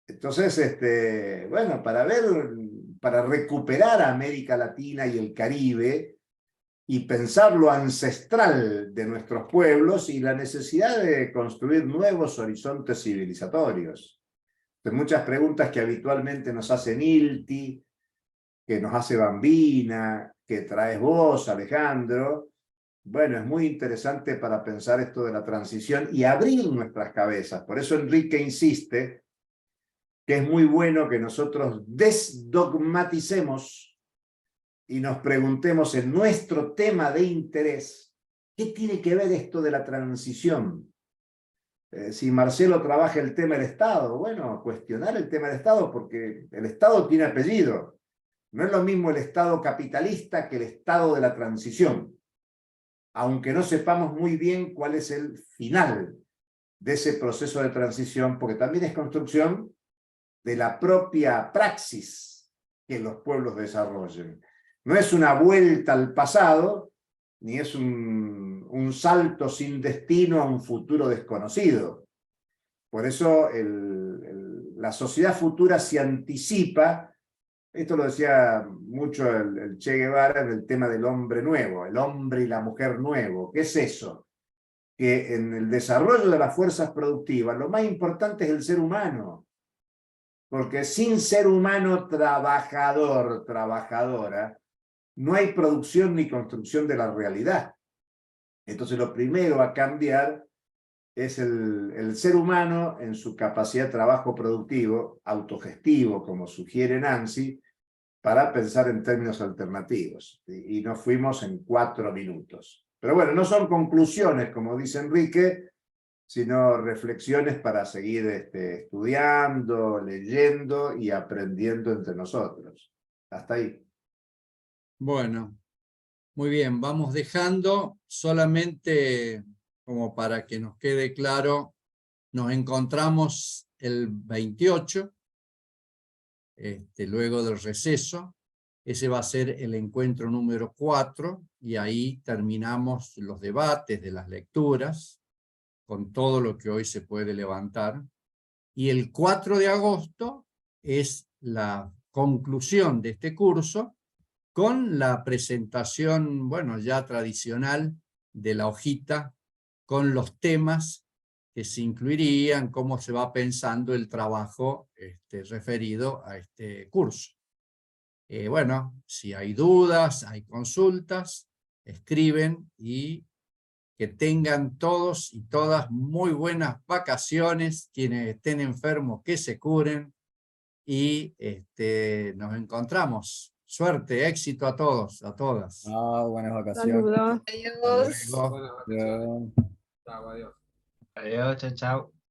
[SPEAKER 7] Entonces, bueno, para recuperar a América Latina y el Caribe, y pensar lo ancestral de nuestros pueblos y la necesidad de construir nuevos horizontes civilizatorios. Entonces, muchas preguntas que habitualmente nos hace Nilti, que nos hace Bambina, que traes vos, Alejandro. Bueno, es muy interesante para pensar esto de la transición y abrir nuestras cabezas. Por eso Enrique insiste que es muy bueno que nosotros desdogmaticemos y nos preguntemos en nuestro tema de interés, ¿qué tiene que ver esto de la transición? Si Marcelo trabaja el tema del Estado, bueno, cuestionar el tema del Estado, porque el Estado tiene apellido. No es lo mismo el Estado capitalista que el Estado de la transición, aunque no sepamos muy bien cuál es el final de ese proceso de transición, porque también es construcción de la propia praxis que los pueblos desarrollen. No es una vuelta al pasado, ni es un salto sin destino a un futuro desconocido. Por eso la sociedad futura se anticipa. Esto lo decía mucho el Che Guevara en el tema del hombre nuevo, el hombre y la mujer nuevo. ¿Qué es eso? Que en el desarrollo de las fuerzas productivas lo más importante es el ser humano. Porque sin ser humano trabajador, trabajadora, no hay producción ni construcción de la realidad. Entonces lo primero a cambiar es el ser humano en su capacidad de trabajo productivo, autogestivo, como sugiere Nancy, para pensar en términos alternativos. Y nos fuimos en 4 minutos. Pero bueno, no son conclusiones, como dice Enrique, sino reflexiones para seguir estudiando, leyendo y aprendiendo entre nosotros. Hasta ahí.
[SPEAKER 1] Bueno, muy bien, vamos dejando solamente como para que nos quede claro, nos encontramos el 28, luego del receso. Ese va a ser el encuentro número 4 y ahí terminamos los debates de las lecturas con todo lo que hoy se puede levantar. Y el 4 de agosto es la conclusión de este curso con la presentación, bueno, ya tradicional de la hojita con los temas que se incluirían, cómo se va pensando el trabajo referido a este curso. Bueno, si hay dudas, hay consultas, escriben y que tengan todos y todas muy buenas vacaciones, quienes estén enfermos que se curen y nos encontramos. Suerte, éxito a todos, a todas.
[SPEAKER 5] Buenas vacaciones.
[SPEAKER 8] Saludos.
[SPEAKER 9] Adiós.
[SPEAKER 1] Luego.
[SPEAKER 3] Buenas vacaciones.
[SPEAKER 5] Chao.
[SPEAKER 3] Chao, adiós.
[SPEAKER 6] Adiós, chao, chao.